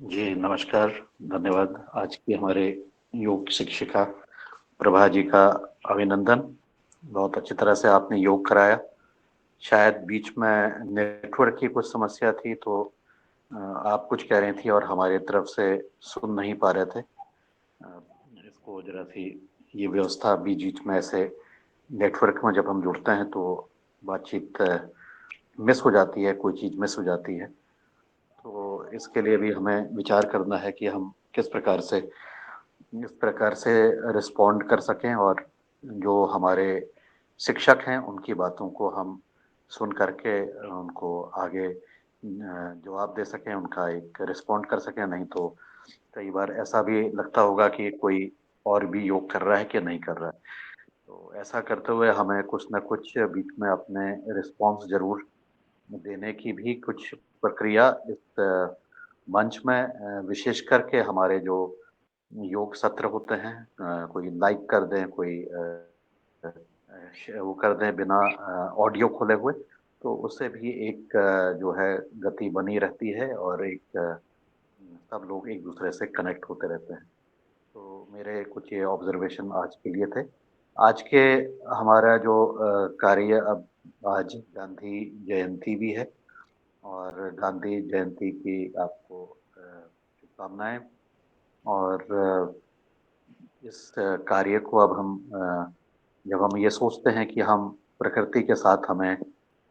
जी, नमस्कार, धन्यवाद। आज की हमारे योग शिक्षिका प्रभा जी का अभिनंदन। बहुत अच्छी तरह से आपने योग कराया। शायद बीच में नेटवर्क की कुछ समस्या थी तो आप कुछ कह रही थी और हमारी तरफ से सुन नहीं पा रहे थे। इसको ज़रा-सी ये व्यवस्था बीच-बीच में ऐसे नेटवर्क में जब हम जुड़ते हैं तो बातचीत मिस हो जाती है, कोई चीज़ मिस हो जाती है। तो इसके लिए भी हमें विचार करना है कि हम किस प्रकार से रिस्पॉन्ड कर सकें और जो हमारे शिक्षक हैं उनकी बातों को हम सुन करके उनको आगे जवाब दे सकें, उनका एक रिस्पॉन्ड कर सकें। नहीं तो कई बार ऐसा भी लगता होगा कि कोई और भी योग कर रहा है कि नहीं कर रहा है। तो ऐसा करते हुए हमें कुछ न कुछ बीच में अपने रिस्पॉन्स ज़रूर देने की भी कुछ प्रक्रिया इस मंच में विशेष करके हमारे जो योग सत्र होते हैं, कोई लाइक कर दें, कोई वो कर दें बिना ऑडियो खोले हुए, तो उससे भी एक जो है गति बनी रहती है और एक सब लोग एक दूसरे से कनेक्ट होते रहते हैं। तो मेरे कुछ ये ऑब्जर्वेशन आज के लिए थे। आज के हमारा जो कार्य अब आज गांधी जयंती भी है और गांधी जयंती की आपको शुभकामनाएँ। और इस कार्य को अब हम जब हम ये सोचते हैं कि हम प्रकृति के साथ हमें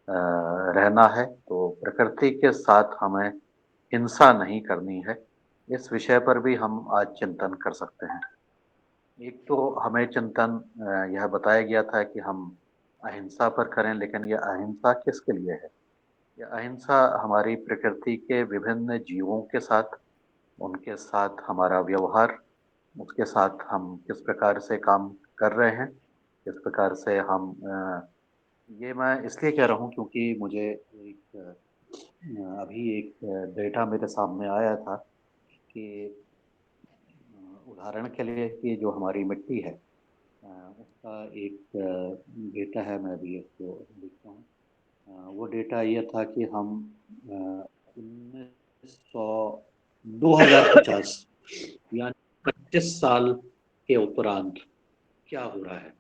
रहना है, तो प्रकृति के साथ हमें हिंसा नहीं करनी है। इस विषय पर भी हम आज चिंतन कर सकते हैं। एक तो हमें चिंतन यह बताया गया था कि हम अहिंसा पर करें, लेकिन ये अहिंसा किसके लिए है? ये अहिंसा हमारी प्रकृति के विभिन्न जीवों के साथ, उनके साथ हमारा व्यवहार, उसके साथ हम किस प्रकार से काम कर रहे हैं, किस प्रकार से हम ये मैं इसलिए कह रहा हूँ क्योंकि मुझे एक अभी एक डेटा मेरे सामने आया था कि उदाहरण के लिए कि जो हमारी मिट्टी है, उसका एक डेटा है, मैं अभी इसको देखता हूँ। वो डेटा ये था कि हम 1900 2050 यानी 25 साल के उपरांत क्या हो रहा है?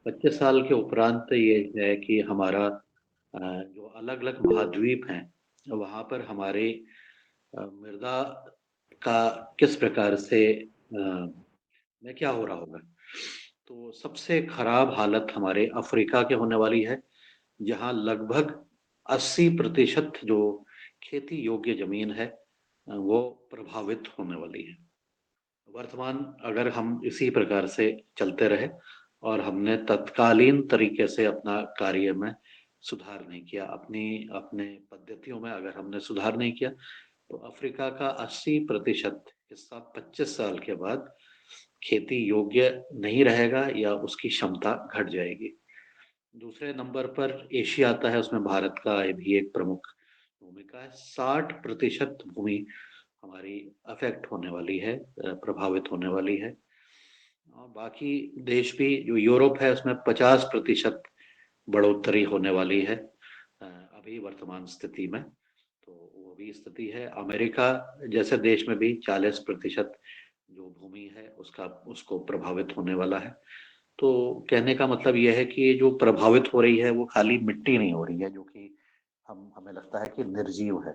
25 साल के उपरांत ये है कि हमारा जो अलग-अलग महाद्वीप हैं, वहाँ पर हमारे मृदा का किस प्रकार से में क्या हो रहा होगा? तो सबसे खराब हालत हमारे अफ्रीका के होने वाली है, जहाँ लगभग 80% जो खेती योग्य ज़मीन है वो प्रभावित होने वाली है। वर्तमान अगर हम इसी प्रकार से चलते रहे और हमने तत्कालीन तरीके से अपना कार्य में सुधार नहीं किया, अपने पद्धतियों में अगर हमने सुधार नहीं किया, तो अफ्रीका का 80% हिस्सा 25 साल के बाद खेती योग्य नहीं रहेगा या उसकी क्षमता घट जाएगी। दूसरे नंबर पर एशिया आता है, उसमें भारत का भी एक प्रमुख भूमिका है। 60% भूमि हमारी अफेक्ट होने वाली है, प्रभावित होने वाली है। और बाकी देश भी जो यूरोप है उसमें 50% बढ़ोतरी होने वाली है अभी वर्तमान स्थिति में। तो वो भी स्थिति है। अमेरिका जैसे देश में भी 40% जो भूमि है उसका उसको प्रभावित होने वाला है। तो कहने का मतलब ये है कि ये जो प्रभावित हो रही है वो खाली मिट्टी नहीं हो रही है, जो कि हम हमें लगता है कि निर्जीव है।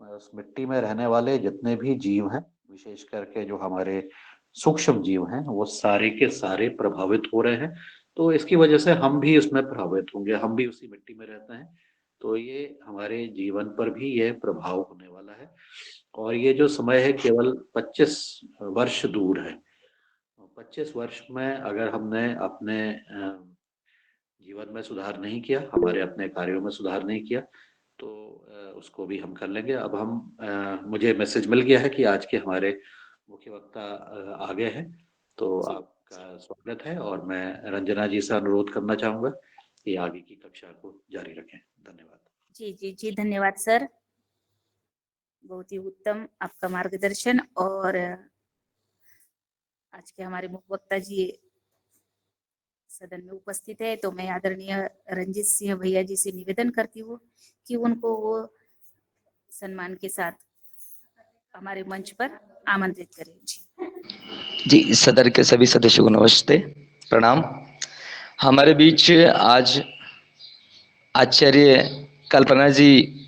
उस मिट्टी में रहने वाले जितने भी जीव हैं, विशेष करके जो हमारे सूक्ष्म जीव हैं, वो सारे के सारे प्रभावित हो रहे हैं। तो इसकी वजह से हम भी उसमें प्रभावित होंगे, हम भी उसी मिट्टी में रहते हैं। तो ये हमारे जीवन पर भी ये प्रभाव होने वाला है। और ये जो समय है केवल 25 वर्ष दूर है। 25 वर्ष में अगर हमने अपने जीवन में सुधार नहीं किया, हमारे अपने कार्यों में सुधार नहीं किया, तो उसको भी हम कर लेंगे। अब हम मुझे मैसेज मिल गया है कि आज के हमारे मुख्य वक्ता आ गए हैं, तो जी, आपका स्वागत है और मैं रंजना जी से अनुरोध करना चाहूँगा कि आगे की कक्षा को जारी रखें। धन्यवाद। जी, जी, जी, धन्यवाद सर। बहुत ही उत्तम आपका मार्गदर्शन। और आज के हमारे मुख्य वक्ता जी सदन में उपस्थित है, तो मैं आदरणीय रंजीत सिंह भैया जी से निवेदन करती हूँ कि उनको वो सम्मान के साथ हमारे मंच पर आमंत्रित करें जी। जी, सदन के सभी सदस्यों को नमस्ते, प्रणाम। हमारे बीच आज आचार्य कल्पना जी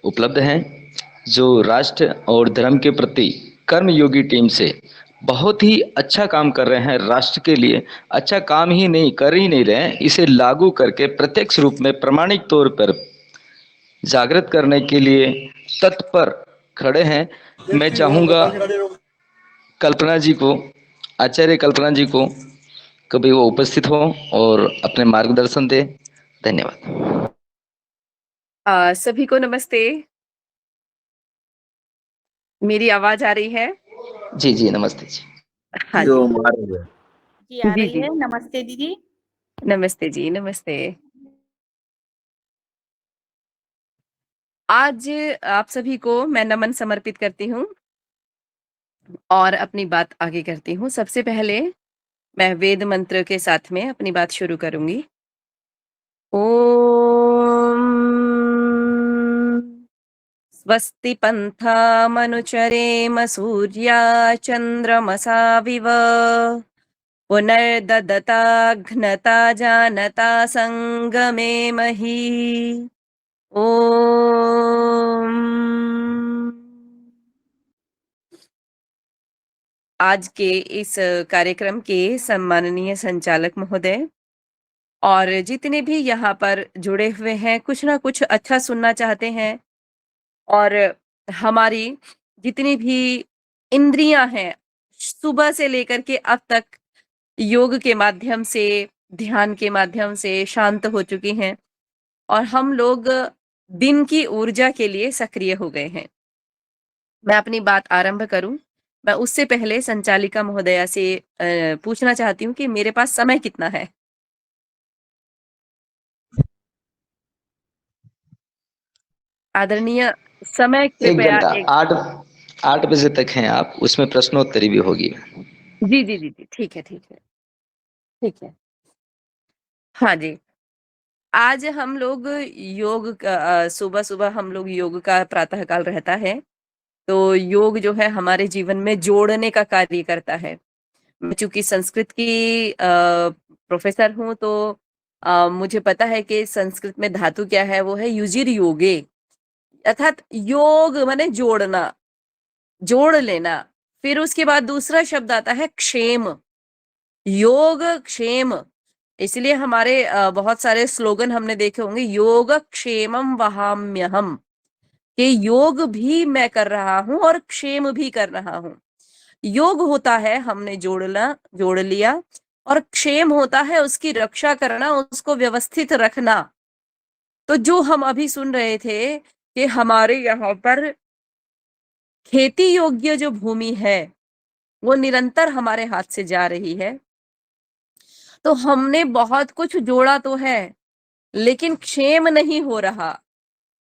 उपलब्ध हैं, जो राष्ट्र और धर्म के प्रति कर्मयोगी टीम से बहुत ही अच्छा काम कर रहे हैं। राष्ट्र के लिए अच्छा काम ही नहीं कर ही नहीं रहे हैं, इसे लागू करके प्रत्यक्ष रूप में प्रामाणिक तौर पर जागृत करने के लिए तत्पर खड़े हैं। मैं चाहूँगा कल्पना जी को, आचार्य कल्पना जी को, कभी वो उपस्थित हो और अपने मार्गदर्शन दे। धन्यवाद। सभी को नमस्ते। मेरी आवाज आ रही है? जी जी नमस्ते जी। हाँ जो जी जी आ जी रही जी है। नमस्ते दीदी। नमस्ते जी, नमस्ते। आज आप सभी को मैं नमन समर्पित करती हूँ और अपनी बात आगे करती हूँ। सबसे पहले मैं वेद मंत्र के साथ में अपनी बात शुरू करूंगी। ओम स्वस्ति पन्थामनुचरेम सूर्या चन्द्रमसा विव पुनर्ददताघ्नता जानता संगमे मही। ओम। आज के इस कार्यक्रम के सम्माननीय संचालक महोदय और जितने भी यहाँ पर जुड़े हुए हैं, कुछ ना कुछ अच्छा सुनना चाहते हैं और हमारी जितनी भी इंद्रियां हैं, सुबह से लेकर के अब तक योग के माध्यम से, ध्यान के माध्यम से शांत हो चुकी हैं और हम लोग दिन की ऊर्जा के लिए सक्रिय हो गए हैं। मैं अपनी बात आरंभ करूं, मैं उससे पहले संचालिका महोदया से पूछना चाहती हूँ कि मेरे पास समय कितना है? आदरणीय, समय एक कृपया घंटा, एक। 8 बजे तक हैं आप, उसमें प्रश्नोत्तरी भी होगी। जी जी जी जी, ठीक है ठीक है ठीक है। हाँ जी, आज हम लोग योग का सुबह सुबह हम लोग योग का प्रातःकाल रहता है, तो योग जो है हमारे जीवन में जोड़ने का कार्य करता है। मैं चूंकि संस्कृत की प्रोफेसर हूँ, तो मुझे पता है कि संस्कृत में धातु क्या है, वो है युजिर योगे, अर्थात योग माने जोड़ना, जोड़ लेना। फिर उसके बाद दूसरा शब्द आता है क्षेम, योग क्षेम। इसलिए हमारे बहुत सारे स्लोगन हमने देखे होंगे, योग क्षेमम वहाम्यहम, कि योग भी मैं कर रहा हूं और क्षेम भी कर रहा हूं। योग होता है हमने जोड़ लिया, और क्षेम होता है उसकी रक्षा करना, उसको व्यवस्थित रखना। तो जो हम अभी सुन रहे थे कि हमारे यहाँ पर खेती योग्य जो भूमि है वो निरंतर हमारे हाथ से जा रही है, तो हमने बहुत कुछ जोड़ा तो है, लेकिन क्षेम नहीं हो रहा।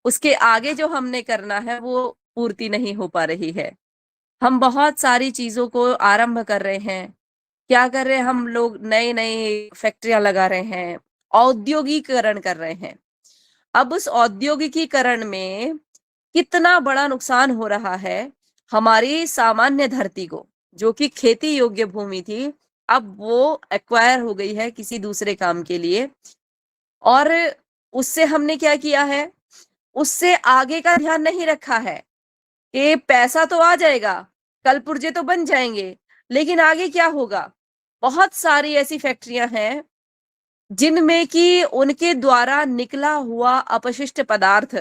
उसके आगे जो हमने करना है वो पूर्ति नहीं हो पा रही है। हम बहुत सारी चीजों को आरंभ कर रहे हैं। क्या कर रहे हैं हम लोग? नई नई फैक्ट्रियां लगा रहे हैं, औद्योगिकरण कर रहे हैं। अब उस औद्योगिकीकरण में कितना बड़ा नुकसान हो रहा है हमारी सामान्य धरती को, जो कि खेती योग्य भूमि थी, अब वो एक्वायर हो गई है किसी दूसरे काम के लिए। और उससे हमने क्या किया है, उससे आगे का ध्यान नहीं रखा है कि पैसा तो आ जाएगा, कल पुर्जे तो बन जाएंगे, लेकिन आगे क्या होगा। बहुत सारी ऐसी फैक्ट्रियां हैं जिनमें कि उनके द्वारा निकला हुआ अपशिष्ट पदार्थ,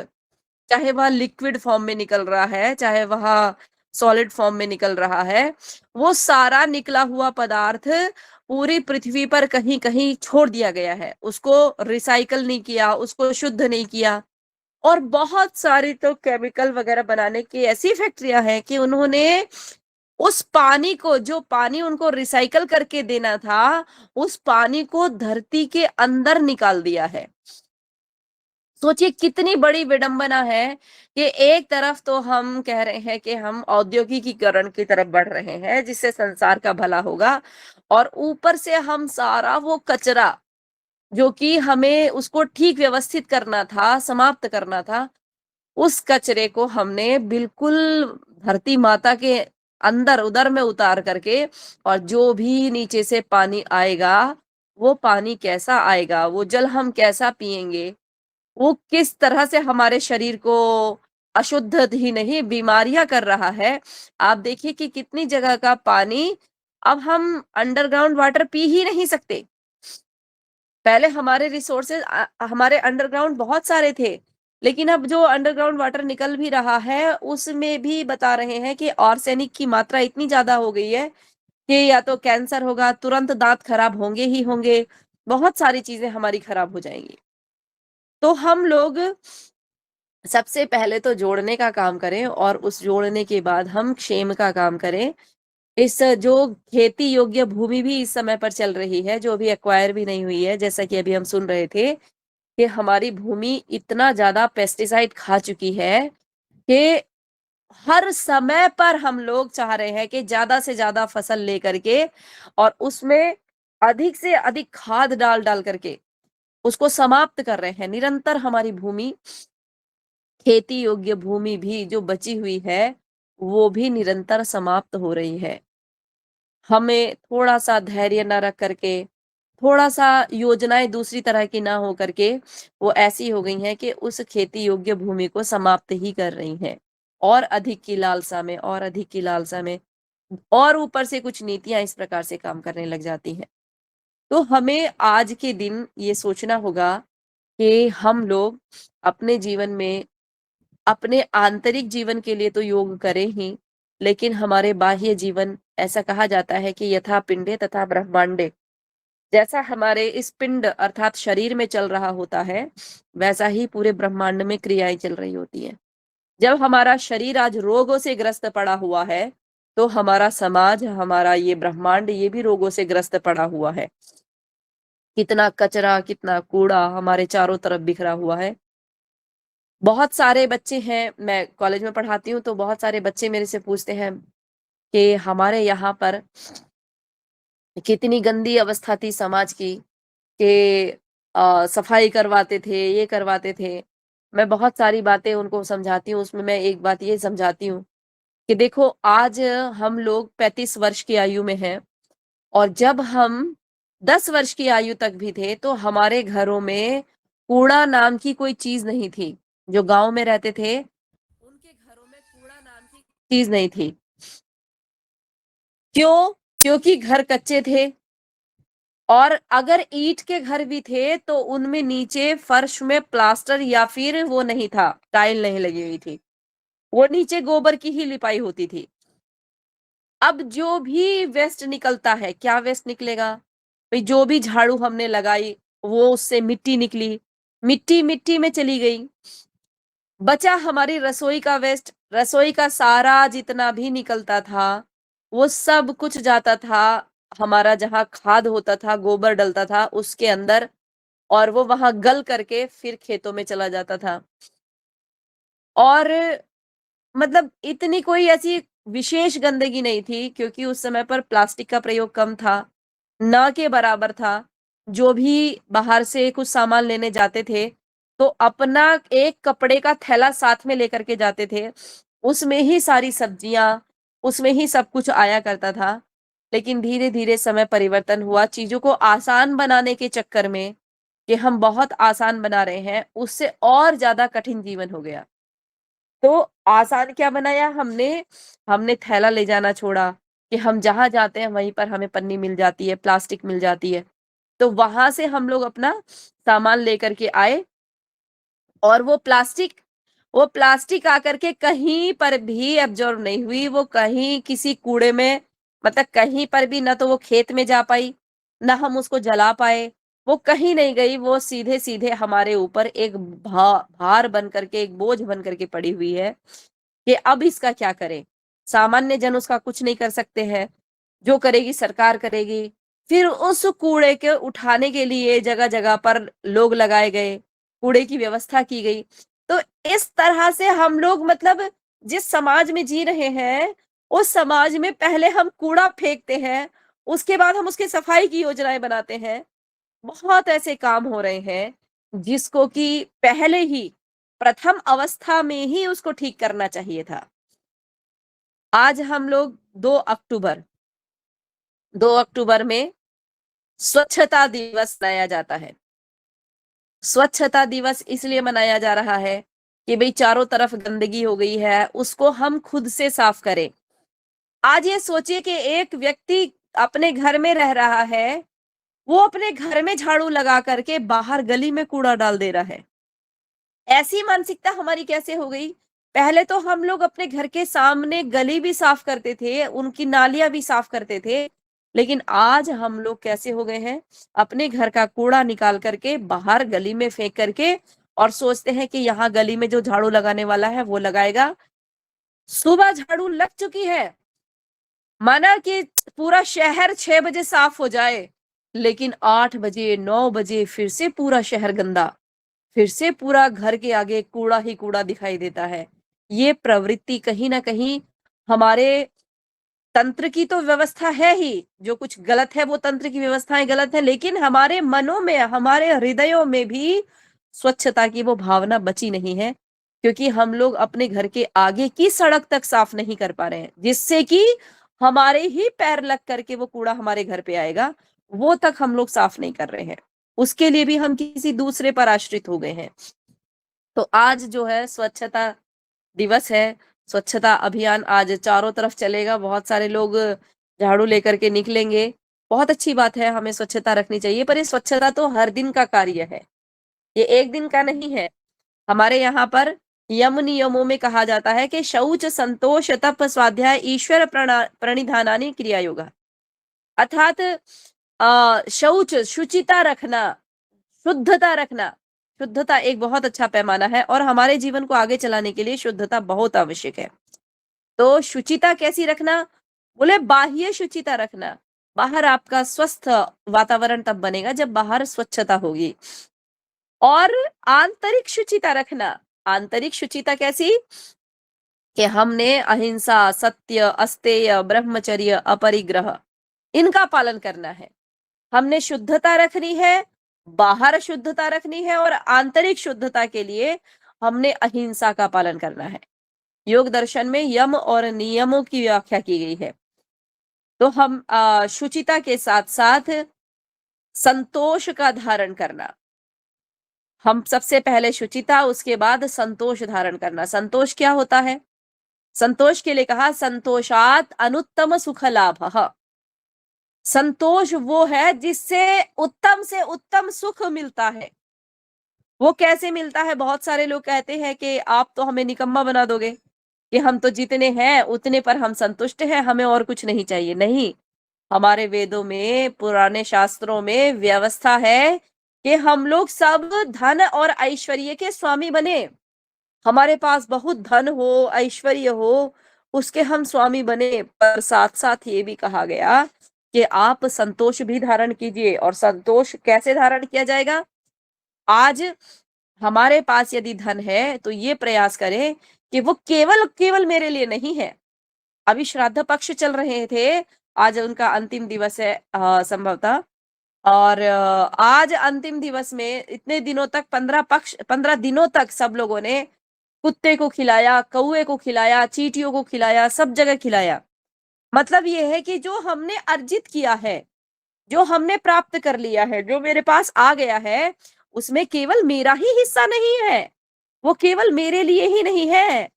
चाहे वह लिक्विड फॉर्म में निकल रहा है, चाहे वह सॉलिड फॉर्म में निकल रहा है, वो सारा निकला हुआ पदार्थ पूरी पृथ्वी पर कहीं कहीं छोड़ दिया गया है। उसको रिसाइकल नहीं किया, उसको शुद्ध नहीं किया। और बहुत सारी तो केमिकल वगैरह बनाने की ऐसी फैक्ट्रियां हैं कि उन्होंने उस पानी को, जो पानी उनको रिसाइकल करके देना था, उस पानी को धरती के अंदर निकाल दिया है। सोचिए कितनी बड़ी विडंबना है कि एक तरफ तो हम कह रहे हैं कि हम औद्योगिकीकरण की तरफ बढ़ रहे हैं जिससे संसार का भला होगा, और ऊपर से हम सारा वो कचरा जो कि हमें उसको ठीक व्यवस्थित करना था, समाप्त करना था, उस कचरे को हमने बिल्कुल धरती माता के अंदर उदर में उतार करके, और जो भी नीचे से पानी आएगा, वो पानी कैसा आएगा, वो जल हम कैसा पिएंगे, वो किस तरह से हमारे शरीर को अशुद्ध ही नहीं बीमारियां कर रहा है। आप देखिए कि कितनी जगह का पानी अब हम अंडरग्राउंड वाटर पी ही नहीं सकते। पहले हमारे रिसोर्सेज हमारे अंडरग्राउंड बहुत सारे थे, लेकिन अब जो अंडरग्राउंड वाटर निकल भी रहा है, उसमें भी बता रहे हैं कि आर्सेनिक की मात्रा इतनी ज्यादा हो गई है कि या तो कैंसर होगा, तुरंत दांत खराब होंगे ही होंगे, बहुत सारी चीजें हमारी खराब हो जाएंगी। तो हम लोग सबसे पहले तो जोड़ने का काम करें, और उस जोड़ने के बाद हम क्षेम का काम करें। इस जो खेती योग्य भूमि भी इस समय पर चल रही है, जो अभी एक्वायर भी नहीं हुई है, जैसा कि अभी हम सुन रहे थे कि हमारी भूमि इतना ज्यादा पेस्टिसाइड खा चुकी है कि हर समय पर हम लोग चाह रहे हैं कि ज्यादा से ज्यादा फसल लेकर के, और उसमें अधिक से अधिक खाद डाल डाल करके उसको समाप्त कर रहे हैं। निरंतर हमारी भूमि, खेती योग्य भूमि भी जो बची हुई है, वो भी निरंतर समाप्त हो रही है। हमें थोड़ा-सा धैर्य ना रख करके, थोड़ा-सा योजनाएँ दूसरी तरह की ना हो करके, वो ऐसी हो गई हैं कि उस खेती योग्य भूमि को समाप्त ही कर रही हैं। और अधिक की लालसा में, और अधिक की लालसा में, और ऊपर से कुछ नीतियाँ इस प्रकार से काम करने लग जाती हैं। तो हमें आज के दिन ये सोचना होगा कि हम लोग अपने जीवन में, अपने आंतरिक जीवन के लिए तो योग करें ही, लेकिन हमारे बाह्य जीवन, ऐसा कहा जाता है कि यथा पिंडे तथा ब्रह्मांडे, जैसा हमारे इस पिंड अर्थात शरीर में चल रहा होता है, वैसा ही पूरे ब्रह्मांड में क्रियाएं चल रही होती हैं। जब हमारा शरीर आज रोगों से ग्रस्त पड़ा हुआ है, तो हमारा समाज, हमारा ये ब्रह्मांड, ये भी रोगों से ग्रस्त पड़ा हुआ है। कितना कचरा, कितना कूड़ा हमारे चारों तरफ बिखरा हुआ है। बहुत सारे बच्चे हैं, मैं कॉलेज में पढ़ाती हूँ, तो बहुत सारे बच्चे मेरे से पूछते हैं कि हमारे यहाँ पर कितनी गंदी अवस्था थी समाज की, कि सफाई करवाते थे, ये करवाते थे। मैं बहुत सारी बातें उनको समझाती हूँ, उसमें मैं एक बात ये समझाती हूँ कि देखो, आज हम लोग 35 वर्ष की आयु में हैं, और जब हम 10 वर्ष की आयु तक भी थे, तो हमारे घरों में कूड़ा नाम की कोई चीज़ नहीं थी। जो गाँव में रहते थे, उनके घरों में कूड़ा नाम की चीज़ नहीं थी। क्यों? क्योंकि घर कच्चे थे, और अगर ईंट के घर भी थे, तो उनमें नीचे फर्श में प्लास्टर या फिर वो नहीं था, टाइल नहीं लगी हुई थी। वो नीचे गोबर की ही लिपाई होती थी। अब जो भी वेस्ट निकलता है, क्या वेस्ट निकलेगा? भाई जो भी झाड़ू हमने लगाई, वो उससे मिट्टी निकली, मिट्टी मिट्टी में चली गई। बचा हमारी रसोई का वेस्ट, रसोई का सारा जितना भी निकलता था, वो सब कुछ जाता था हमारा, जहाँ खाद होता था, गोबर डलता था उसके अंदर, और वो वहां गल करके फिर खेतों में चला जाता था। और मतलब इतनी कोई ऐसी विशेष गंदगी नहीं थी, क्योंकि उस समय पर प्लास्टिक का प्रयोग कम था, ना के बराबर था। जो भी बाहर से कुछ सामान लेने जाते थे, तो अपना एक कपड़े का थैला साथ में लेकर के जाते थे। उसमें ही सारी सब्जियां, उसमें ही सब कुछ आया करता था। लेकिन धीरे धीरे समय परिवर्तन हुआ, चीजों को आसान बनाने के चक्कर में, कि हम बहुत आसान बना रहे हैं, उससे और ज्यादा कठिन जीवन हो गया। तो आसान क्या बनाया हमने? हमने थैला ले जाना छोड़ा, कि हम जहाँ जाते हैं वहीं पर हमें पन्नी मिल जाती है, प्लास्टिक मिल जाती है। तो वहां से हम लोग अपना सामान लेकर के आए, और वो प्लास्टिक आकर के कहीं पर भी एब्जॉर्ब नहीं हुई। वो कहीं किसी कूड़े में, मतलब कहीं पर भी, ना तो वो खेत में जा पाई, ना हम उसको जला पाए। वो कहीं नहीं गई, वो सीधे सीधे हमारे ऊपर एक भार बन करके, एक बोझ बन करके पड़ी हुई है कि अब इसका क्या करें। सामान्य जन उसका कुछ नहीं कर सकते हैं, जो करेगी सरकार करेगी। फिर उस कूड़े के उठाने के लिए जगह जगह पर लोग लगाए गए, कूड़े की व्यवस्था की गई। तो इस तरह से हम लोग, मतलब जिस समाज में जी रहे हैं, उस समाज में पहले हम कूड़ा फेंकते हैं, उसके बाद हम उसकी सफाई की योजनाएं बनाते हैं। बहुत ऐसे काम हो रहे हैं जिसको कि पहले ही प्रथम अवस्था में ही उसको ठीक करना चाहिए था। आज हम लोग 2 अक्टूबर में स्वच्छता दिवस मनाया जाता है। स्वच्छता दिवस इसलिए मनाया जा रहा है कि भाई चारों तरफ गंदगी हो गई है, उसको हम खुद से साफ करें। आज ये सोचिए कि एक व्यक्ति अपने घर में रह रहा है, वो अपने घर में झाड़ू लगा करके बाहर गली में कूड़ा डाल दे रहा है। ऐसी मानसिकता हमारी कैसे हो गई? पहले तो हम लोग अपने घर के सामने गली भी साफ करते थे, उनकी नालियां भी साफ करते थे, लेकिन आज हम लोग कैसे हो गए हैं? अपने घर का कूड़ा निकाल करके बाहर गली में फेंक करके और सोचते हैं कि यहाँ गली में जो झाड़ू लगाने वाला है वो लगाएगा। सुबह झाड़ू लग चुकी है, माना कि पूरा शहर 6 बजे साफ हो जाए, लेकिन 8 बजे 9 बजे फिर से पूरा शहर गंदा, फिर से पूरा घर के आगे कूड़ा ही कूड़ा दिखाई देता है। ये प्रवृत्ति कहीं ना कहीं हमारे तंत्र की तो व्यवस्था है ही, जो कुछ गलत है वो तंत्र की व्यवस्थाएं गलत है, लेकिन हमारे मनों में, हमारे हृदयों में भी स्वच्छता की वो भावना बची नहीं है, क्योंकि हम लोग अपने घर के आगे की सड़क तक साफ नहीं कर पा रहे हैं, जिससे कि हमारे ही पैर लग करके वो कूड़ा हमारे घर पे आएगा, वो तक हम लोग साफ नहीं कर रहे हैं। उसके लिए भी हम किसी दूसरे पर आश्रित हो गए हैं। तो आज जो है स्वच्छता दिवस है, स्वच्छता अभियान आज चारों तरफ चलेगा, बहुत सारे लोग झाड़ू लेकर के निकलेंगे। बहुत अच्छी बात है, हमें स्वच्छता रखनी चाहिए, पर ये स्वच्छता तो हर दिन का कार्य है, ये एक दिन का नहीं है। हमारे यहाँ पर यम नियमों में कहा जाता है कि शौच, संतोष, तप, स्वाध्याय, ईश्वर प्रणिधानानि क्रिया योगा, अर्थात शौच, शुचिता रखना, शुद्धता रखना। शुद्धता एक बहुत अच्छा पैमाना है और हमारे जीवन को आगे चलाने के लिए शुद्धता बहुत आवश्यक है। तो शुचिता कैसी रखना? बोले बाह्य शुचिता रखना। बाहर आपका स्वस्थ वातावरण तब बनेगा जब बाहर स्वच्छता होगी। और आंतरिक शुचिता रखना। आंतरिक शुचिता कैसी? कि हमने अहिंसा, सत्य, अस्तेय, ब्रह्मचर्य, अपरिग्रह इनका पालन करना है। हमने शुद्धता रखनी है, बाहर शुद्धता रखनी है और आंतरिक शुद्धता के लिए हमने अहिंसा का पालन करना है। योग दर्शन में यम और नियमों की व्याख्या की गई है। तो हम शुचिता के साथ साथ संतोष का धारण करना। हम सबसे पहले शुचिता, उसके बाद संतोष धारण करना। संतोष क्या होता है? संतोष के लिए कहा संतोषात अनुत्तम सुख लाभः। संतोष वो है जिससे उत्तम से उत्तम सुख मिलता है। वो कैसे मिलता है? बहुत सारे लोग कहते हैं कि आप तो हमें निकम्मा बना दोगे, कि हम तो जितने हैं उतने पर हम संतुष्ट हैं, हमें और कुछ नहीं चाहिए। नहीं, हमारे वेदों में, पुराने शास्त्रों में व्यवस्था है कि हम लोग सब धन और ऐश्वर्य के स्वामी बने। हमारे पास बहुत धन हो, ऐश्वर्य हो, उसके हम स्वामी बने, पर साथ साथ ये भी कहा गया कि आप संतोष भी धारण कीजिए। और संतोष कैसे धारण किया जाएगा? आज हमारे पास यदि धन है तो ये प्रयास करें कि वो केवल केवल मेरे लिए नहीं है। अभी श्राद्ध पक्ष चल रहे थे, आज उनका अंतिम दिवस है संभवतः, और आज अंतिम दिवस में इतने दिनों तक 15 दिनों तक सब लोगों ने कुत्ते को खिलाया, कौए को खिलाया, चींटियों को खिलाया, सब जगह खिलाया। मतलब ये है कि जो हमने अर्जित किया है, जो हमने प्राप्त कर लिया है, जो मेरे पास आ गया है, उसमें केवल मेरा ही हिस्सा नहीं है, वो केवल मेरे लिए ही नहीं है,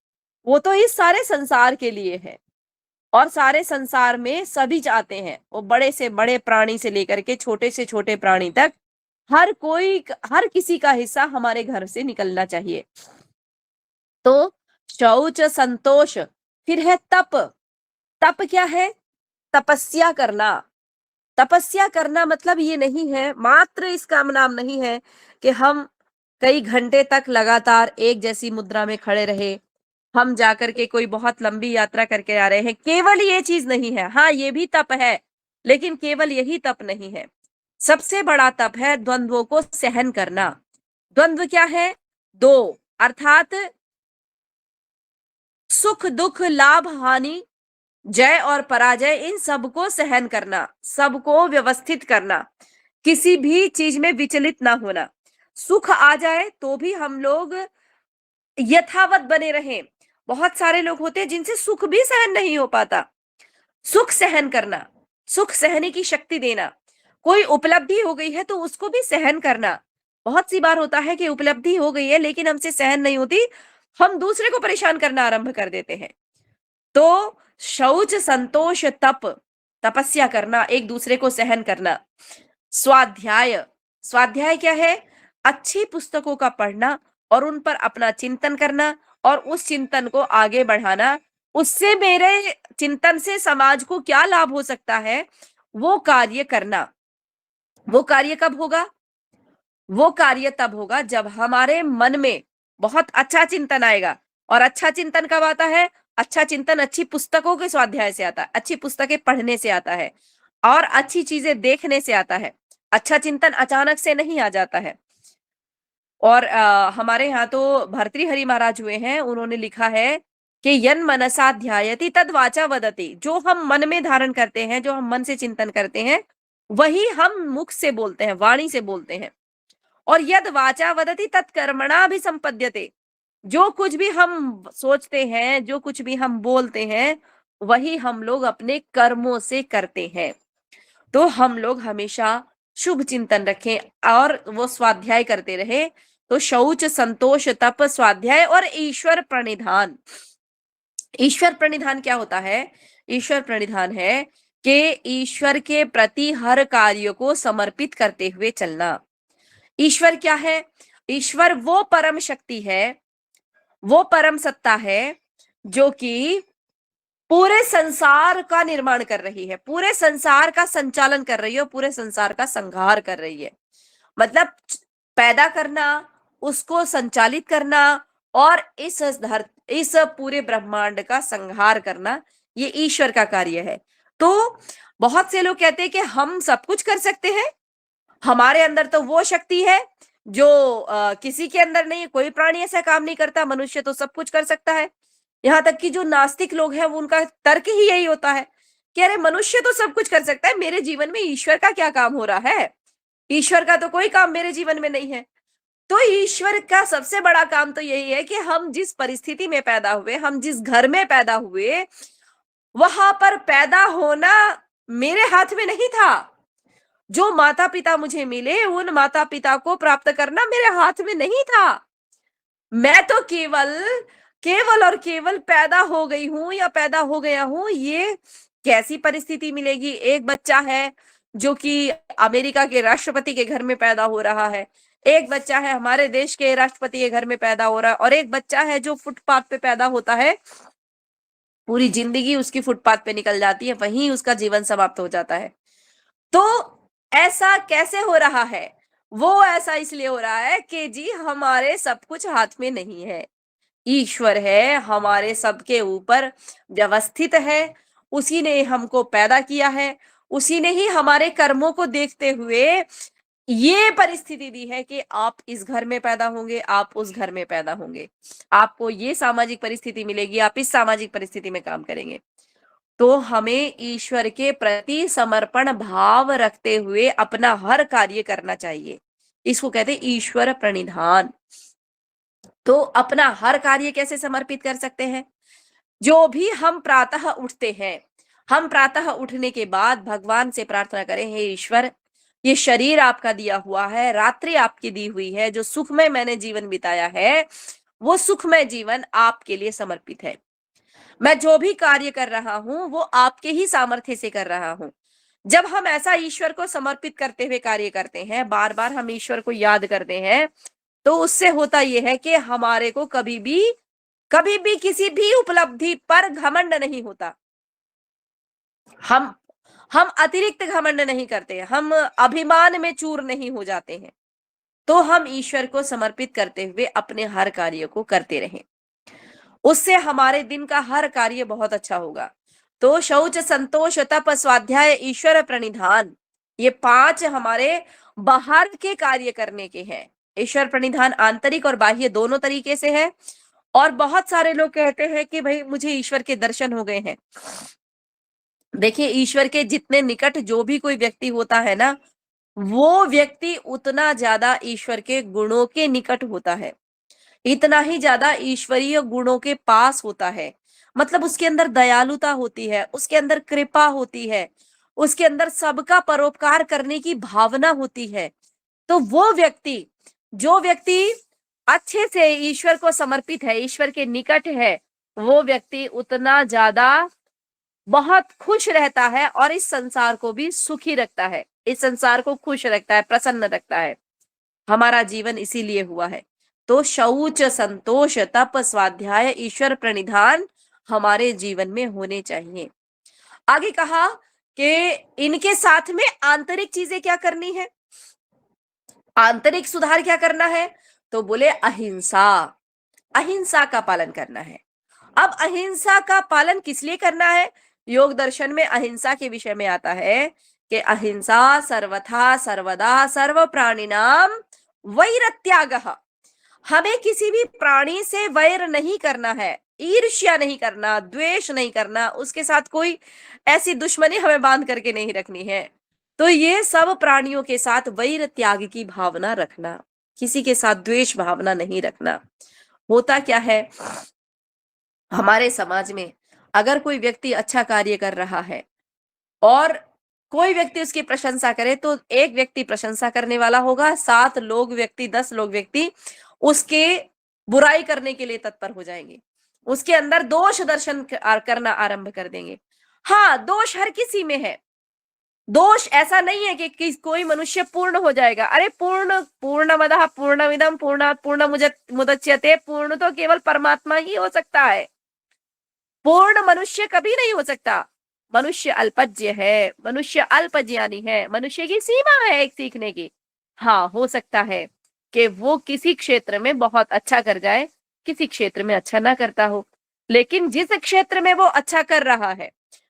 वो तो इस सारे संसार के लिए है। और सारे संसार में सभी चाहते हैं, वो बड़े से बड़े प्राणी से लेकर के छोटे से छोटे प्राणी तक, हर किसी का हिस्सा हमारे घर से निकलना चाहिए। तो शौच, संतोष, फिर है तप। तप क्या है? तपस्या करना। तपस्या करना मतलब ये नहीं है, मात्र इसका नाम नहीं है कि हम कई घंटे तक लगातार एक जैसी मुद्रा में खड़े रहे, हम जाकर के कोई बहुत लंबी यात्रा करके आ रहे हैं। केवल ये चीज नहीं है। हाँ, ये भी तप है, लेकिन केवल यही तप नहीं है। सबसे बड़ा तप है द्वंद्वों को सहन करना। द्वंद्व क्या है? 2, अर्थात सुख दुख, लाभ हानि, जय और पराजय, इन सबको सहन करना, सबको व्यवस्थित करना, किसी भी चीज में विचलित ना होना। सुख आ जाए तो भी हम लोग यथावत बने रहें। बहुत सारे लोग होते हैं जिनसे सुख भी सहन नहीं हो पाता। सुख सहन करना, सुख सहने की शक्ति देना। कोई उपलब्धि हो गई है तो उसको भी सहन करना। बहुत सी बार होता है कि उपलब्धि हो गई है लेकिन हमसे सहन नहीं होती, हम दूसरे को परेशान करना आरंभ कर देते हैं। तो शौच, संतोष, तप, तपस्या करना, एक दूसरे को सहन करना। स्वाध्याय, स्वाध्याय क्या है? अच्छी पुस्तकों का पढ़ना और उन पर अपना चिंतन करना और उस चिंतन को आगे बढ़ाना। उससे मेरे चिंतन से समाज को क्या लाभ हो सकता है, वो कार्य करना। वो कार्य कब होगा? वो कार्य तब होगा जब हमारे मन में बहुत अच्छा चिंतन आएगा। और अच्छा चिंतन कब आता है? अच्छा चिंतन अच्छी पुस्तकों के स्वाध्याय से आता है, अच्छी पुस्तकें पढ़ने से आता है और अच्छी चीजें देखने से आता है। अच्छा चिंतन अचानक से नहीं आ जाता है। और हमारे यहाँ तो भर्तृहरि महाराज हुए हैं, उन्होंने लिखा है कि यन मनसा ध्यायति तद वाचा वदति। जो हम मन में धारण करते हैं, जो हम मन से चिंतन करते हैं, वही हम मुख से बोलते हैं, वाणी से बोलते हैं। और यद वाचा वदति तत्कर्मणा भी संपद्यते। जो कुछ भी हम सोचते हैं, जो कुछ भी हम बोलते हैं, वही हम लोग अपने कर्मों से करते हैं। तो हम लोग हमेशा शुभ चिंतन रखें और वो स्वाध्याय करते रहे। तो शौच, संतोष, तप, स्वाध्याय और ईश्वर प्रणिधान। ईश्वर प्रणिधान क्या होता है? ईश्वर प्रणिधान है कि ईश्वर के प्रति हर कार्य को समर्पित करते हुए चलना। ईश्वर क्या है? ईश्वर वो परम शक्ति है, वो परम सत्ता है जो कि पूरे संसार का निर्माण कर रही है, पूरे संसार का संचालन कर रही है और पूरे संसार का संहार कर रही है। मतलब पैदा करना, उसको संचालित करना और इस पूरे ब्रह्मांड का संहार करना, ये ईश्वर का कार्य है। तो बहुत से लोग कहते हैं कि हम सब कुछ कर सकते हैं, हमारे अंदर तो वो शक्ति है जो किसी के अंदर नहीं है, कोई प्राणी ऐसा काम नहीं करता, मनुष्य तो सब कुछ कर सकता है। यहाँ तक कि जो नास्तिक लोग हैं, वो उनका तर्क ही यही होता है कि अरे मनुष्य तो सब कुछ कर सकता है, मेरे जीवन में ईश्वर का क्या काम हो रहा है? ईश्वर का तो कोई काम मेरे जीवन में नहीं है। तो ईश्वर का सबसे बड़ा काम तो यही है कि हम जिस परिस्थिति में पैदा हुए, हम जिस घर में पैदा हुए, वहां पर पैदा होना मेरे हाथ में नहीं था। जो माता पिता मुझे मिले, उन माता पिता को प्राप्त करना मेरे हाथ में नहीं था। मैं तो केवल और केवल पैदा हो गई हूं या पैदा हो गया हूं। ये कैसी परिस्थिति मिलेगी? एक बच्चा है जो कि अमेरिका के राष्ट्रपति के घर में पैदा हो रहा है, एक बच्चा है हमारे देश के राष्ट्रपति के घर में पैदा हो रहा है, और एक बच्चा है जो फुटपाथ पे पैदा होता है, पूरी जिंदगी उसकी फुटपाथ पे निकल जाती है, वहीं उसका जीवन समाप्त हो जाता है। तो ऐसा कैसे हो रहा है? वो ऐसा इसलिए हो रहा है कि जी हमारे सब कुछ हाथ में नहीं है, ईश्वर है हमारे सबके ऊपर व्यवस्थित है, उसी ने हमको पैदा किया है, उसी ने ही हमारे कर्मों को देखते हुए ये परिस्थिति दी है कि आप इस घर में पैदा होंगे, आप उस घर में पैदा होंगे, आपको ये सामाजिक परिस्थिति मिलेगी, आप इस सामाजिक परिस्थिति में काम करेंगे। तो हमें ईश्वर के प्रति समर्पण भाव रखते हुए अपना हर कार्य करना चाहिए। इसको कहते हैं ईश्वर प्रणिधान। तो अपना हर कार्य कैसे समर्पित कर सकते हैं? जो भी हम प्रातः उठते हैं, हम प्रातः उठने के बाद भगवान से प्रार्थना करें, हे ईश्वर, ये शरीर आपका दिया हुआ है, रात्रि आपकी दी हुई है, जो सुखमय मैंने जीवन बिताया है, वो सुखमय जीवन आपके लिए समर्पित है। मैं जो भी कार्य कर रहा हूं वो आपके ही सामर्थ्य से कर रहा हूं। जब हम ऐसा ईश्वर को समर्पित करते हुए कार्य करते हैं, बार बार हम ईश्वर को याद करते हैं, तो उससे होता यह है कि हमारे को कभी भी किसी भी उपलब्धि पर घमंड नहीं होता। हम अतिरिक्त घमंड नहीं करते, हम अभिमान में चूर नहीं हो जाते हैं। तो हम ईश्वर को समर्पित करते हुए अपने हर कार्य को करते रहें, उससे हमारे दिन का हर कार्य बहुत अच्छा होगा। तो शौच, संतोष, तप, स्वाध्याय, ईश्वर प्रणिधान, ये 5 हमारे बाहर के कार्य करने के हैं। ईश्वर प्रणिधान आंतरिक और बाह्य दोनों तरीके से है। और बहुत सारे लोग कहते हैं कि भाई मुझे ईश्वर के दर्शन हो गए हैं। देखिए, ईश्वर के जितने निकट जो भी कोई व्यक्ति होता है ना, वो व्यक्ति उतना ज्यादा ईश्वर के गुणों के निकट होता है। इतना ही ज्यादा ईश्वरीय गुणों के पास होता है। मतलब उसके अंदर दयालुता होती है, उसके अंदर कृपा होती है, उसके अंदर सबका परोपकार करने की भावना होती है। तो वो व्यक्ति, जो व्यक्ति अच्छे से ईश्वर को समर्पित है, ईश्वर के निकट है, वो व्यक्ति उतना ज्यादा बहुत खुश रहता है और इस संसार को भी सुखी रखता है, इस संसार को खुश रखता है, प्रसन्न रखता है। हमारा जीवन इसीलिए हुआ है। तो शौच, संतोष, तप, स्वाध्याय, ईश्वर प्रणिधान हमारे जीवन में होने चाहिए। आगे कहा कि इनके साथ में आंतरिक चीजें क्या करनी है, आंतरिक सुधार क्या करना है, तो बोले अहिंसा, अहिंसा का पालन करना है। अब अहिंसा का पालन किस लिए करना है? योग दर्शन में अहिंसा के विषय में आता है कि अहिंसा सर्वथा सर्वदा सर्व प्राणिनाम वैरत्यागः। हमें किसी भी प्राणी से वैर नहीं करना है, ईर्ष्या नहीं करना, द्वेष नहीं करना, उसके साथ कोई ऐसी दुश्मनी हमें बांध करके नहीं रखनी है। तो ये सब प्राणियों के साथ वैर त्याग की भावना रखना, किसी के साथ द्वेष भावना नहीं रखना। होता क्या है, हमारे समाज में अगर कोई व्यक्ति अच्छा कार्य कर रहा है और कोई व्यक्ति उसकी प्रशंसा करे, तो एक व्यक्ति प्रशंसा करने वाला होगा, 7 लोग व्यक्ति, 10 लोग व्यक्ति उसके बुराई करने के लिए तत्पर हो जाएंगे, उसके अंदर दोष दर्शन करना आरंभ कर देंगे। हाँ, दोष हर किसी में है। दोष ऐसा नहीं है कि कोई मनुष्य पूर्ण हो जाएगा। अरे पूर्णमदः पूर्णमिदं पूर्णात् पूर्णमुदच्यते, पूर्ण तो केवल परमात्मा ही हो सकता है, पूर्ण मनुष्य कभी नहीं हो सकता। मनुष्य अल्पज्ञ है, मनुष्य अल्पज्ञानी है, मनुष्य की सीमा है एक सीखने की। हाँ, हो सकता है कि वो किसी क्षेत्र में बहुत अच्छा कर जाए, किसी क्षेत्र में अच्छा ना करता हो, लेकिन जिस क्षेत्र में वो अच्छा कर रहा है,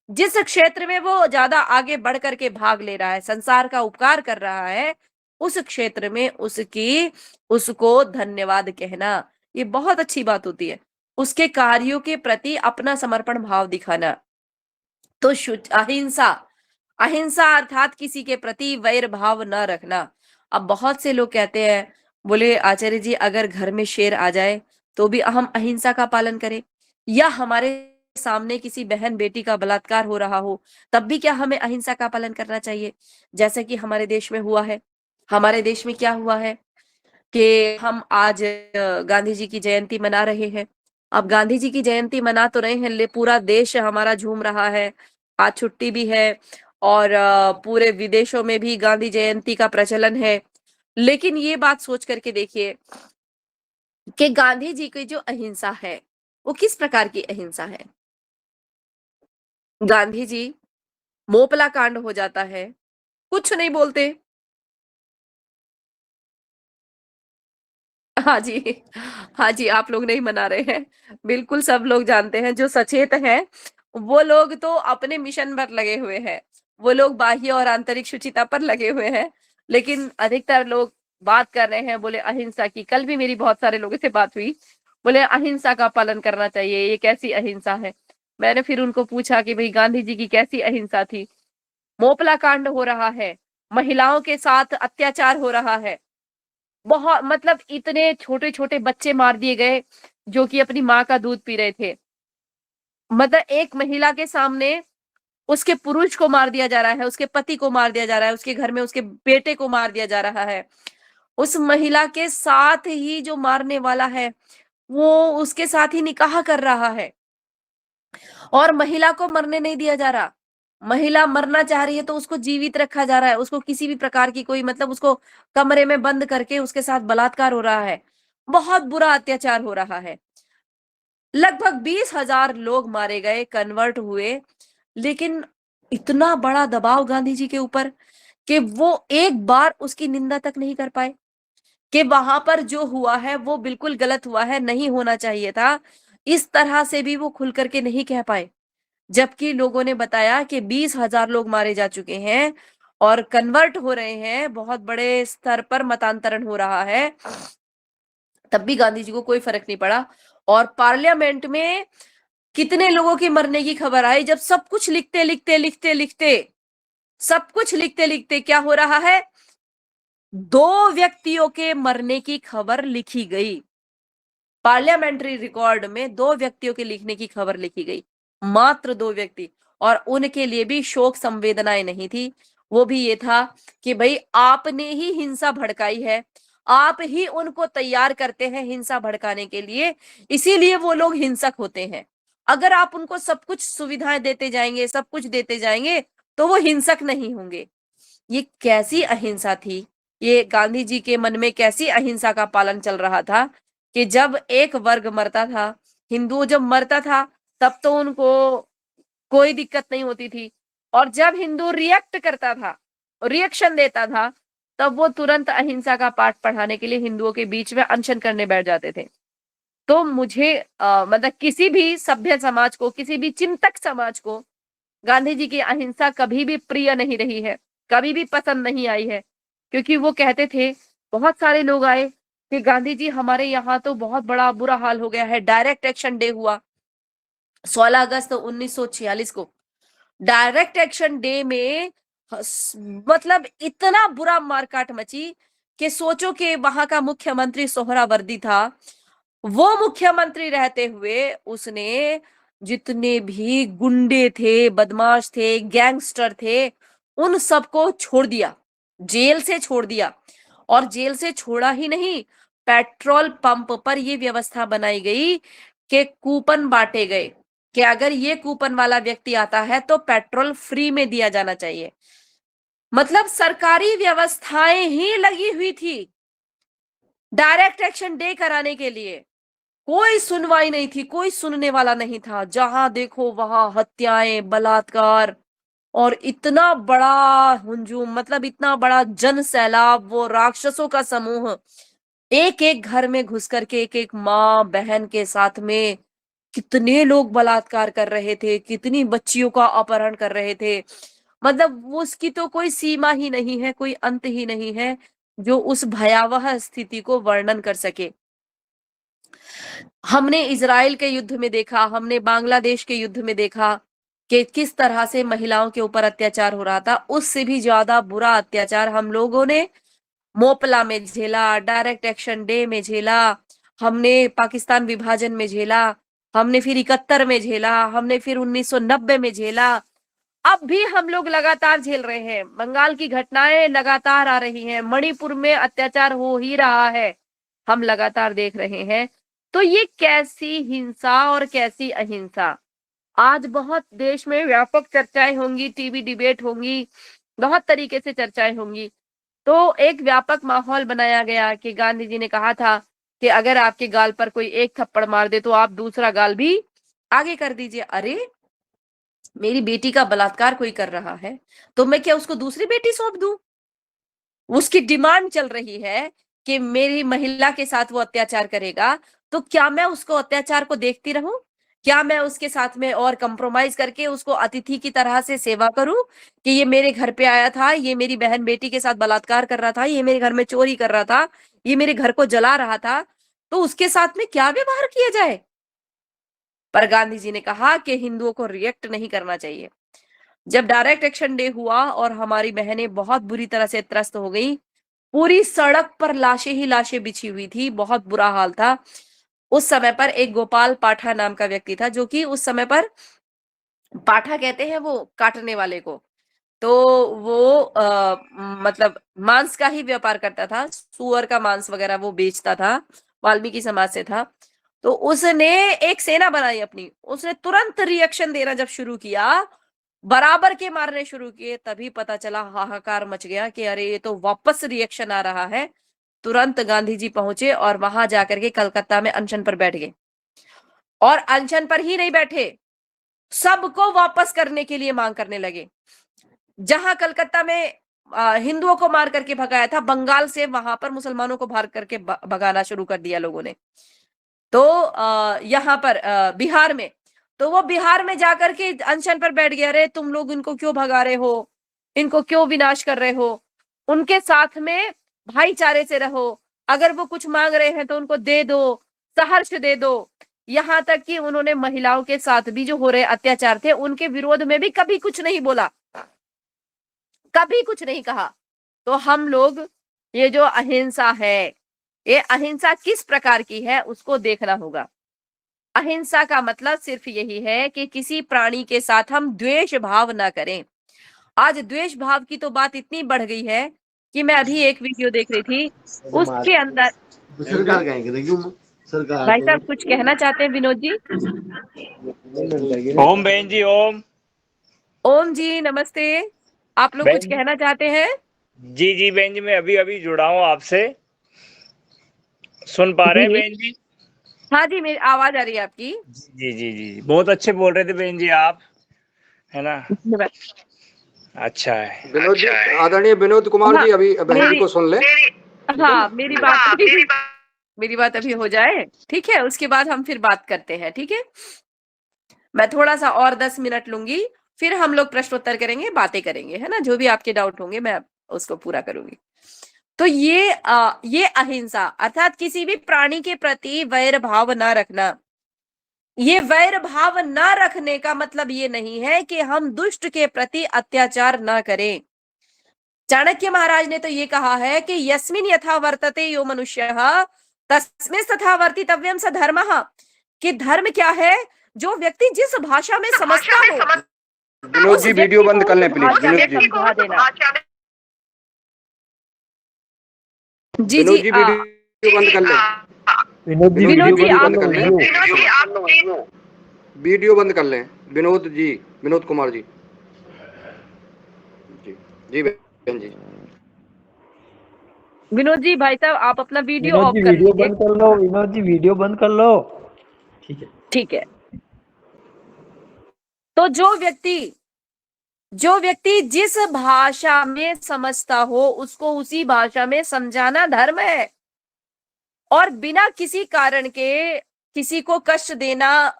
जिस क्षेत्र में वो ज्यादा आगे बढ़ करके भाग ले रहा है, संसार का उपकार कर रहा है, उस क्षेत्र में उसको धन्यवाद कहना, ये बहुत अच्छी बात होती है। उसके कार्यों के प्रति अपना समर्पण भाव दिखाना। तो अहिंसा, अहिंसा अर्थात किसी के प्रति वैर भाव न रखना। अब बहुत से लोग कहते हैं, बोले आचार्य जी अगर घर में शेर आ जाए तो भी हम अहिंसा का पालन करें, या हमारे सामने किसी बहन बेटी का बलात्कार हो रहा हो तब भी क्या हमें अहिंसा का पालन करना चाहिए? जैसे कि हमारे देश में हुआ है। हमारे देश में क्या हुआ है कि हम आज गांधी जी की जयंती मना रहे हैं। अब गांधी जी की जयंती मना तो रहे हैं, ले पूरा देश हमारा झूम रहा है, आज छुट्टी भी है और पूरे विदेशों में भी गांधी जयंती का प्रचलन है। लेकिन ये बात सोच करके देखिए कि गांधी जी की जो अहिंसा है वो किस प्रकार की अहिंसा है। गांधी जी, मोपला कांड हो जाता है, कुछ नहीं बोलते। हाँ जी, हाँ जी, आप लोग नहीं मना रहे हैं। बिल्कुल सब लोग जानते हैं, जो सचेत हैं, वो लोग तो अपने मिशन पर लगे हुए हैं। वो लोग बाह्य और आंतरिक शुचिता पर लगे हुए हैं। लेकिन अधिकतर लोग बात कर रहे हैं, बोले अहिंसा की। कल भी मेरी बहुत सारे लोगों से बात हुई, बोले अहिंसा का पालन करना चाहिए, ये कैसी अहिंसा है? मैंने फिर उनको पूछा कि भाई गांधी जी की कैसी अहिंसा थी? मोपला कांड हो रहा है, महिलाओं के साथ अत्याचार हो रहा है, बहुत मतलब इतने छोटे-छोटे बच्चे मार दिए गए जो कि अपनी माँ का दूध पी रहे थे। मतलब एक महिला के सामने उसके पुरुष को मार दिया जा रहा है, उसके पति को मार दिया जा रहा है, उसके घर में उसके बेटे को मार दिया जा रहा है। उस महिला के साथ ही जो मारने वाला है, वो उसके साथ ही निकाह कर रहा है और महिला को मरने नहीं दिया जा रहा। महिला मरना चाह रही है तो उसको जीवित रखा जा रहा है, उसको किसी भी प्रकार की कोई मतलब उसको कमरे में बंद करके उसके साथ बलात्कार हो रहा है, बहुत बुरा अत्याचार हो रहा है। लगभग 20,000 लोग मारे गए, कन्वर्ट हुए, लेकिन इतना बड़ा दबाव गांधी जी के ऊपर कि वो एक बार उसकी निंदा तक नहीं कर पाए कि वहां पर जो हुआ है वो बिल्कुल गलत हुआ है, नहीं होना चाहिए था। इस तरह से भी वो खुल करके नहीं कह पाए। जबकि लोगों ने बताया कि 20,000 लोग मारे जा चुके हैं और कन्वर्ट हो रहे हैं, बहुत बड़े स्तर पर मतांतरण हो रहा है, तब भी गांधी जी को कोई फर्क नहीं पड़ा। और पार्लियामेंट में कितने लोगों के मरने की खबर आई, जब सब कुछ लिखते सब कुछ लिखते लिखते क्या हो रहा है, 2 व्यक्तियों के मरने की खबर लिखी गई। पार्लियामेंट्री रिकॉर्ड में 2 व्यक्तियों के लिखने की खबर लिखी गई, मात्र 2 व्यक्ति, और उनके लिए भी शोक संवेदनाएं नहीं थी। वो भी ये था कि भाई आपने ही हिंसा भड़काई है, आप ही उनको तैयार करते हैं हिंसा भड़काने के लिए, इसीलिए वो लोग हिंसक होते हैं। अगर आप उनको सब कुछ सुविधाएं देते जाएंगे, सब कुछ देते जाएंगे, तो वो हिंसक नहीं होंगे। ये कैसी अहिंसा थी? ये गांधी जी के मन में कैसी अहिंसा का पालन चल रहा था कि जब एक वर्ग मरता था, हिंदू जब मरता था, तब तो उनको कोई दिक्कत नहीं होती थी, और जब हिंदू रिएक्ट करता था, रिएक्शन देता था, तब वो तुरंत अहिंसा का पाठ पढ़ाने के लिए हिंदुओं के बीच में अनशन करने बैठ जाते थे। तो मुझे मतलब किसी भी सभ्य समाज को, किसी भी चिंतक समाज को गांधी जी की अहिंसा कभी भी प्रिय नहीं रही है, कभी भी पसंद नहीं आई है, क्योंकि वो कहते थे, बहुत सारे लोग आए कि गांधी जी हमारे यहाँ तो बहुत बड़ा बुरा हाल हो गया है। डायरेक्ट एक्शन डे हुआ 16 अगस्त 1946 को। डायरेक्ट एक्शन डे में मतलब इतना बुरा मारकाट मची कि सोचो कि वहां का मुख्यमंत्री सोहरावर्दी था, वो मुख्यमंत्री रहते हुए उसने जितने भी गुंडे थे, बदमाश थे, गैंगस्टर थे, उन सबको छोड़ दिया, जेल से छोड़ दिया। और जेल से छोड़ा ही नहीं, पेट्रोल पंप पर ये व्यवस्था बनाई गई कि कूपन बांटे गए कि अगर ये कूपन वाला व्यक्ति आता है तो पेट्रोल फ्री में दिया जाना चाहिए। मतलब सरकारी व्यवस्थाएं ही लगी हुई थी डायरेक्ट एक्शन डे कराने के लिए। कोई सुनवाई नहीं थी, कोई सुनने वाला नहीं था। जहां देखो वहां हत्याएं, बलात्कार, और इतना बड़ा हुजूम, मतलब इतना बड़ा जन सैलाब, वो राक्षसों का समूह एक एक घर में घुस करके एक एक माँ बहन के साथ में कितने लोग बलात्कार कर रहे थे, कितनी बच्चियों का अपहरण कर रहे थे। मतलब उसकी तो कोई सीमा ही नहीं है, कोई अंत ही नहीं है जो उस भयावह स्थिति को वर्णन कर सके। हमने इजराइल के युद्ध में देखा, हमने बांग्लादेश के युद्ध में देखा कि किस तरह से महिलाओं के ऊपर अत्याचार हो रहा था। उससे भी ज्यादा बुरा अत्याचार हम लोगों ने मोपला में झेला, डायरेक्ट एक्शन डे में झेला, हमने पाकिस्तान विभाजन में झेला, हमने फिर 71 में झेला, हमने फिर 1990 में झेला। अब भी हम लोग लगातार झेल रहे हैं। बंगाल की घटनाएं लगातार आ रही हैं, मणिपुर में अत्याचार हो ही रहा है, हम लगातार देख रहे हैं। तो ये कैसी हिंसा और कैसी अहिंसा? आज बहुत देश में व्यापक चर्चाएं होंगी, टीवी डिबेट होंगी, बहुत तरीके से चर्चाएं होंगी। तो एक व्यापक माहौल बनाया गया कि गांधी जी ने कहा था कि अगर आपके गाल पर कोई एक थप्पड़ मार दे तो आप दूसरा गाल भी आगे कर दीजिए। अरे मेरी बेटी का बलात्कार कोई कर रहा है तो मैं क्या उसको दूसरी बेटी सौंप दूं? उसकी डिमांड चल रही है कि मेरी महिला के साथ वो अत्याचार करेगा, तो क्या मैं उसको अत्याचार को देखती रहूं? क्या मैं उसके साथ में और कंप्रोमाइज करके उसको अतिथि की तरह से सेवा करूं कि ये मेरे घर पे आया था, ये मेरी बहन बेटी के साथ बलात्कार कर रहा था, ये मेरे घर में चोरी कर रहा था, ये मेरे घर को जला रहा था, तो उसके साथ में क्या व्यवहार किया जाए? पर गांधी जी ने कहा कि हिंदुओं को रिएक्ट नहीं करना चाहिए। जब डायरेक्ट एक्शन डे हुआ और हमारी बहनें बहुत बुरी तरह से त्रस्त हो गई, पूरी सड़क पर लाशें ही लाशें बिछी हुई थी, बहुत बुरा हाल था। उस समय पर एक गोपाल पाठा नाम का व्यक्ति था, जो कि उस समय पर, पाठा कहते हैं वो काटने वाले को, तो वो मतलब मांस का ही व्यापार करता था, सुअर का मांस वगैरह वो बेचता था, वाल्मीकि समाज से था। तो उसने एक सेना बनाई अपनी, उसने तुरंत रिएक्शन देना जब शुरू किया, बराबर के मारने शुरू किए, तभी पता चला, हाहाकार मच गया कि अरे ये तो वापस रिएक्शन आ रहा है। तुरंत गांधी जी पहुंचे और वहां जाकर के कलकत्ता में अनशन पर बैठ गए। और अनशन पर ही नहीं बैठे, सबको वापस करने के लिए मांग करने लगे। जहां कलकत्ता में हिंदुओं को मार करके भगाया था, बंगाल से वहां पर मुसलमानों को भाग करके भगाना शुरू कर दिया लोगों ने। तो यहाँ पर बिहार में, तो वो बिहार में जाकर के अनशन पर बैठ गया, अरे तुम लोग इनको क्यों भगा रहे हो, इनको क्यों विनाश कर रहे हो, उनके साथ में भाईचारे से रहो, अगर वो कुछ मांग रहे हैं तो उनको दे दो, सहर्ष दे दो। यहाँ तक कि उन्होंने महिलाओं के साथ भी जो हो रहे अत्याचार थे उनके विरोध में भी कभी कुछ नहीं बोला, कभी कुछ नहीं कहा। तो हम लोग ये जो अहिंसा है, ये अहिंसा किस प्रकार की है उसको देखना होगा। अहिंसा का मतलब सिर्फ यही है कि किसी प्राणी के साथ हम द्वेष भाव ना करें। आज द्वेष भाव की तो बात इतनी बढ़ गई है कि मैं अभी एक वीडियो देख रही थी, उसके अंदर सरकार कहेंगे क्यों सरकार भाई साहब कुछ कहना चाहते हैं विनोद जी? ओम बहन जी ओम। ओम जी नमस्ते, आप लोग कुछ बहन कहना चाहते हैं? जी जी बहन जी, मैं अभी अभी जुड़ा हूँ आपसे। सुन पा रहे हैं जी बहन जी? हाँ जी, मेरी आवाज आ रही है आपकी। जी जी जी, बहुत अच्छे बोल रहे थे बहन जी आप, है ना? अच्छा है। विनोद जी, आदरणीय विनोद कुमार हाँ, जी, अभी बहन जी मेरी को सुन ले। हाँ मेरी बात अभी हो जाए, ठीक है, उसके बाद हम फिर बात करते हैं, ठीक है। मैं थोड़ा सा और 10 मिनट लूंगी, फिर हम लोग प्रश्नोत्तर करेंगे, बातें करेंगे, है ना, जो भी आपके डाउट होंगे मैं उसको पूरा करूंगी। तो ये अहिंसा अर्थात किसी भी प्राणी के प्रति वैर भाव ना रखना। ये वैर भाव ना रखने का मतलब ये नहीं है कि हम दुष्ट के प्रति अत्याचार ना करें। चाणक्य महाराज ने तो ये कहा है कि यस्मिन यथा वर्तते यो मनुष्यः तस्मिन् तथा वर्तितव्यम स धर्मः, कि धर्म क्या है, जो व्यक्ति जिस भाषा में समझता हो विनोद उस जी व्यक्ति वीडियो को बंद कर उस लें प्लीज। भाषा विनोद में जी, समझा देना। जी विनोद जी जी वीडियो बंद कर लें। विनोद जी विनोद जी वीडियो आप बंद कर लो। वीडियो बंद कर लें। विनोद जी, विनोद कुमार जी। जी जी बहन जी। विनोद जी भाई साहब आप अपना वीडियो विनोद ऑफ जी कर वीडियो लीजिए। बंद कर लो। विनोद जी वीडियो बंद कर लो। ठीक है। तो जो व्यक्ति जिस भाषा में समझता हो उसको उसी भाषा में समझाना धर्म है, और बिना किसी कारण के किसी को कष्ट देना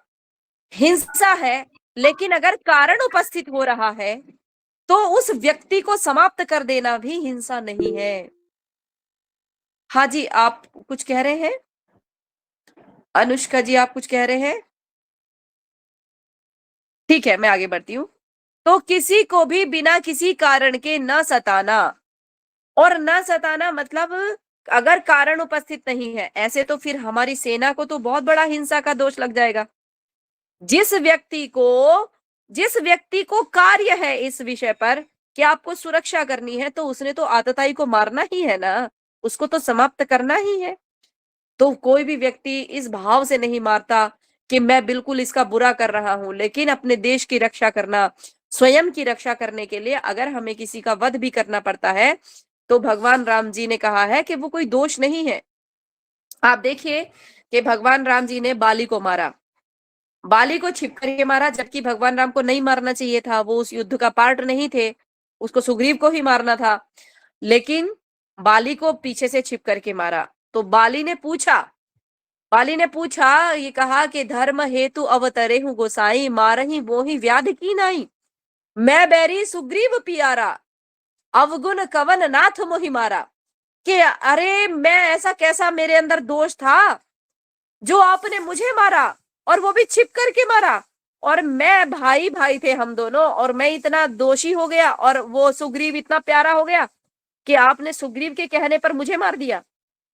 हिंसा है। लेकिन अगर कारण उपस्थित हो रहा है तो उस व्यक्ति को समाप्त कर देना भी हिंसा नहीं है। हाँ जी, आप कुछ कह रहे हैं? अनुष्का जी आप कुछ कह रहे हैं? ठीक है, मैं आगे बढ़ती हूँ। तो किसी को भी बिना किसी कारण के न सताना, और न सताना मतलब अगर कारण उपस्थित नहीं है, ऐसे तो फिर हमारी सेना को तो बहुत बड़ा हिंसा का दोष लग जाएगा। जिस व्यक्ति को कार्य है इस विषय पर कि आपको सुरक्षा करनी है, तो उसने तो आतताई को मारना ही है ना, उसको तो समाप्त करना ही है। तो कोई भी व्यक्ति इस भाव से नहीं मारता कि मैं बिल्कुल इसका बुरा कर रहा हूं, लेकिन अपने देश की रक्षा करना, स्वयं की रक्षा करने के लिए अगर हमें किसी का वध भी करना पड़ता है तो भगवान राम जी ने कहा है कि वो कोई दोष नहीं है। आप देखिए कि भगवान राम जी ने बाली को मारा, बाली को छिप करके मारा, जबकि भगवान राम को नहीं मारना चाहिए था, वो उस युद्ध का पार्ट नहीं थे, उसको सुग्रीव को ही मारना था, लेकिन बाली को पीछे से छिप करके मारा। तो बाली ने पूछा, ये कहा कि धर्म हेतु अवतरे हूं गोसाई, मारही मोहि व्याध की नाई, मैं बैरी सुग्रीव पियारा, अवगुण कवन नाथ मोहि मारा। कि अरे मैं ऐसा कैसा मेरे अंदर दोष था जो आपने मुझे मारा, और वो भी छिप करके मारा, और मैं भाई भाई थे हम दोनों, और मैं इतना दोषी हो गया और वो सुग्रीव इतना प्यारा हो गया कि आपने सुग्रीव के कहने पर मुझे मार दिया।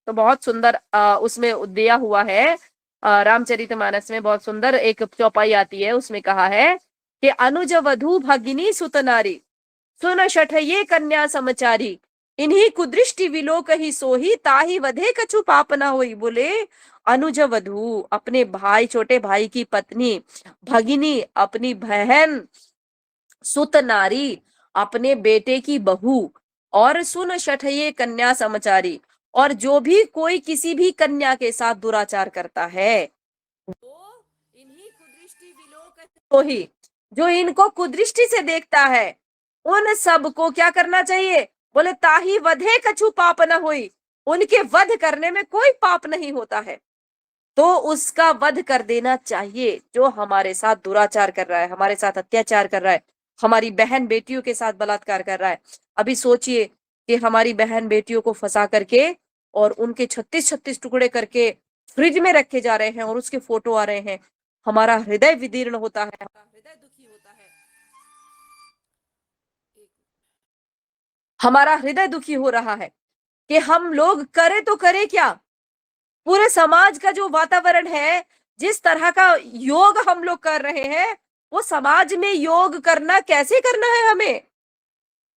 तो बहुत सुंदर उसमें दिया हुआ है, रामचरितमानस में बहुत सुंदर एक चौपाई आती है, उसमें कहा है कि अनुज वधू भगिनी सुत नारी, सुन शठ ये कन्या समचारी, इन्हीं कुदृष्टि विलोक ही सोही, ताही वधे कछु पाप न होई। बोले अनुज वधू अपने भाई, छोटे भाई की पत्नी, भगिनी अपनी बहन, सुत नारी अपने बेटे की बहू, और सुन शठ ये कन्या समचारी, और जो भी कोई किसी भी कन्या के साथ दुराचार करता है वो इन्हीं कुदृष्टि विलोक तो ही, जो इनको कुदृष्टि से देखता है उन सब को क्या करना चाहिए? बोले ताही वधे कछु पाप न होई, उनके वध करने में कोई पाप नहीं होता है, तो उसका वध कर देना चाहिए। जो हमारे साथ दुराचार कर रहा है, हमारे साथ अत्याचार कर रहा है, हमारी बहन बेटियों के साथ बलात्कार कर रहा है। अभी सोचिए कि हमारी बहन बेटियों को फंसा करके और उनके 36-36 टुकड़े करके फ्रिज में रखे जा रहे हैं और उसके फोटो आ रहे हैं, हमारा हृदय विदीर्ण होता है, हमारा हृदय दुखी होता है, हमारा हृदय दुखी हो रहा है कि हम लोग करे तो करे क्या, पूरे समाज का जो वातावरण है, जिस तरह का योग हम लोग कर रहे हैं, वो समाज में योग करना कैसे करना है हमें?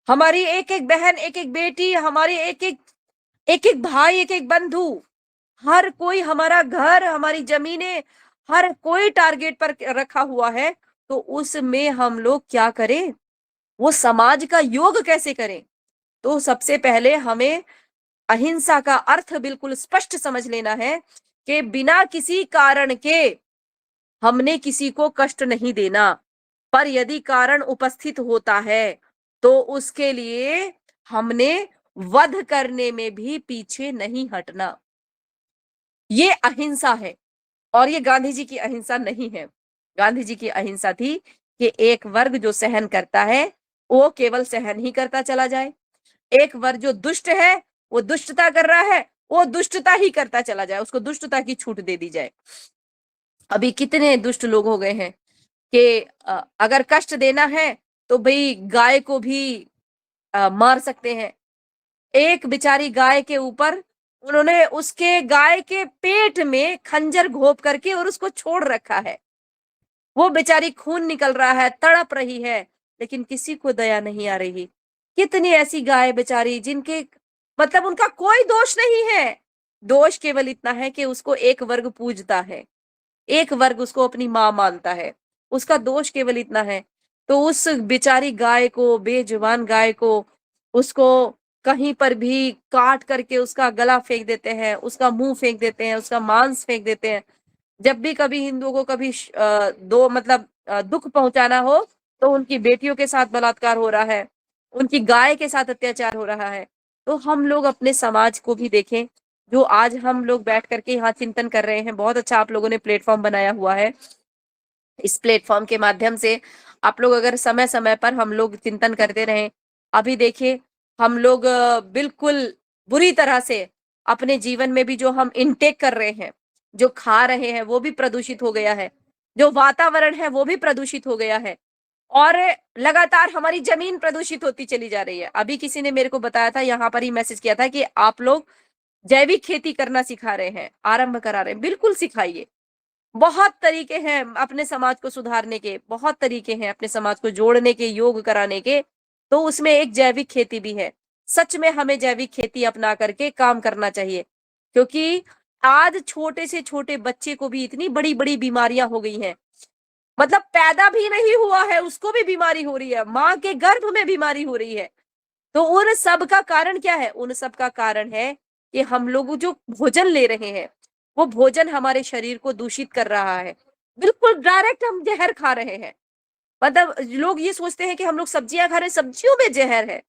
हमारी एक एक बहन, एक एक बेटी, हमारी एक एक भाई, एक एक बंधु, हर कोई, हमारा घर, हमारी जमीनें, हर कोई टारगेट पर रखा हुआ है। तो उसमें हम लोग क्या करें? वो समाज का योग कैसे करें? तो सबसे पहले हमें अहिंसा का अर्थ बिल्कुल स्पष्ट समझ लेना है कि बिना किसी कारण के हमने किसी को कष्ट नहीं देना। पर यदि कारण उपस्थित होता है तो उसके लिए हमने वध करने में भी पीछे नहीं हटना। ये अहिंसा है और ये गांधी जी की अहिंसा नहीं है। गांधी जी की अहिंसा थी कि एक वर्ग जो सहन करता है वो केवल सहन ही करता चला जाए, एक वर्ग जो दुष्ट है, वो दुष्टता कर रहा है, वो दुष्टता ही करता चला जाए, उसको दुष्टता की छूट दे दी जाए। अभी कितने दुष्ट लोग हो गए हैं कि अगर कष्ट देना है तो भाई गाय को भी मार सकते हैं। एक बेचारी गाय के ऊपर उन्होंने उसके गाय के पेट में खंजर घोंप करके और उसको छोड़ रखा है। वो बेचारी खून निकल रहा है, तड़प रही है, लेकिन किसी को दया नहीं आ रही। कितनी ऐसी गाय बेचारी जिनके मतलब उनका कोई दोष नहीं है, दोष केवल इतना है कि उसको एक वर्ग पूजता है, एक वर्ग उसको अपनी माँ मानता है, उसका दोष केवल इतना है। तो उस बेचारी गाय को, बेजुबान गाय को, उसको कहीं पर भी काट करके उसका गला फेंक देते हैं, उसका मुंह फेंक देते हैं, उसका मांस फेंक देते हैं। जब भी कभी हिंदुओं को कभी दो मतलब दुख पहुंचाना हो तो उनकी बेटियों के साथ बलात्कार हो रहा है, उनकी गाय के साथ अत्याचार हो रहा है। तो हम लोग अपने समाज को भी देखें, जो आज हम लोग बैठ करके यहाँ चिंतन कर रहे हैं। बहुत अच्छा आप लोगों ने प्लेटफॉर्म बनाया हुआ है। इस प्लेटफॉर्म के माध्यम से आप लोग अगर समय समय पर हम लोग चिंतन करते रहें। अभी देखिए हम लोग बिल्कुल बुरी तरह से अपने जीवन में भी जो हम इनटेक कर रहे हैं, जो खा रहे हैं, वो भी प्रदूषित हो गया है, जो वातावरण है वो भी प्रदूषित हो गया है और लगातार हमारी जमीन प्रदूषित होती चली जा रही है। अभी किसी ने मेरे को बताया था, यहाँ पर ही मैसेज किया था कि आप लोग जैविक खेती करना सिखा रहे हैं, आरंभ करा रहे हैं। बिल्कुल सिखाइए। बहुत तरीके हैं अपने समाज को सुधारने के, बहुत तरीके हैं अपने समाज को जोड़ने के, योग कराने के। तो उसमें एक जैविक खेती भी है। सच में हमें जैविक खेती अपना करके काम करना चाहिए, क्योंकि आज छोटे से छोटे बच्चे को भी इतनी बड़ी बड़ी बीमारियां हो गई हैं। मतलब पैदा भी नहीं हुआ है उसको भी बीमारी हो रही है, माँ के गर्भ में बीमारी हो रही है। तो उन सब का कारण क्या है? उन सब का कारण है कि हम लोग जो भोजन ले रहे हैं, वो भोजन हमारे शरीर को दूषित कर रहा है। बिल्कुल डायरेक्ट हम जहर खा रहे हैं। मतलब लोग ये सोचते हैं कि हम लोग सब्जियां खा रहे हैं, सब्जियों में जहर है।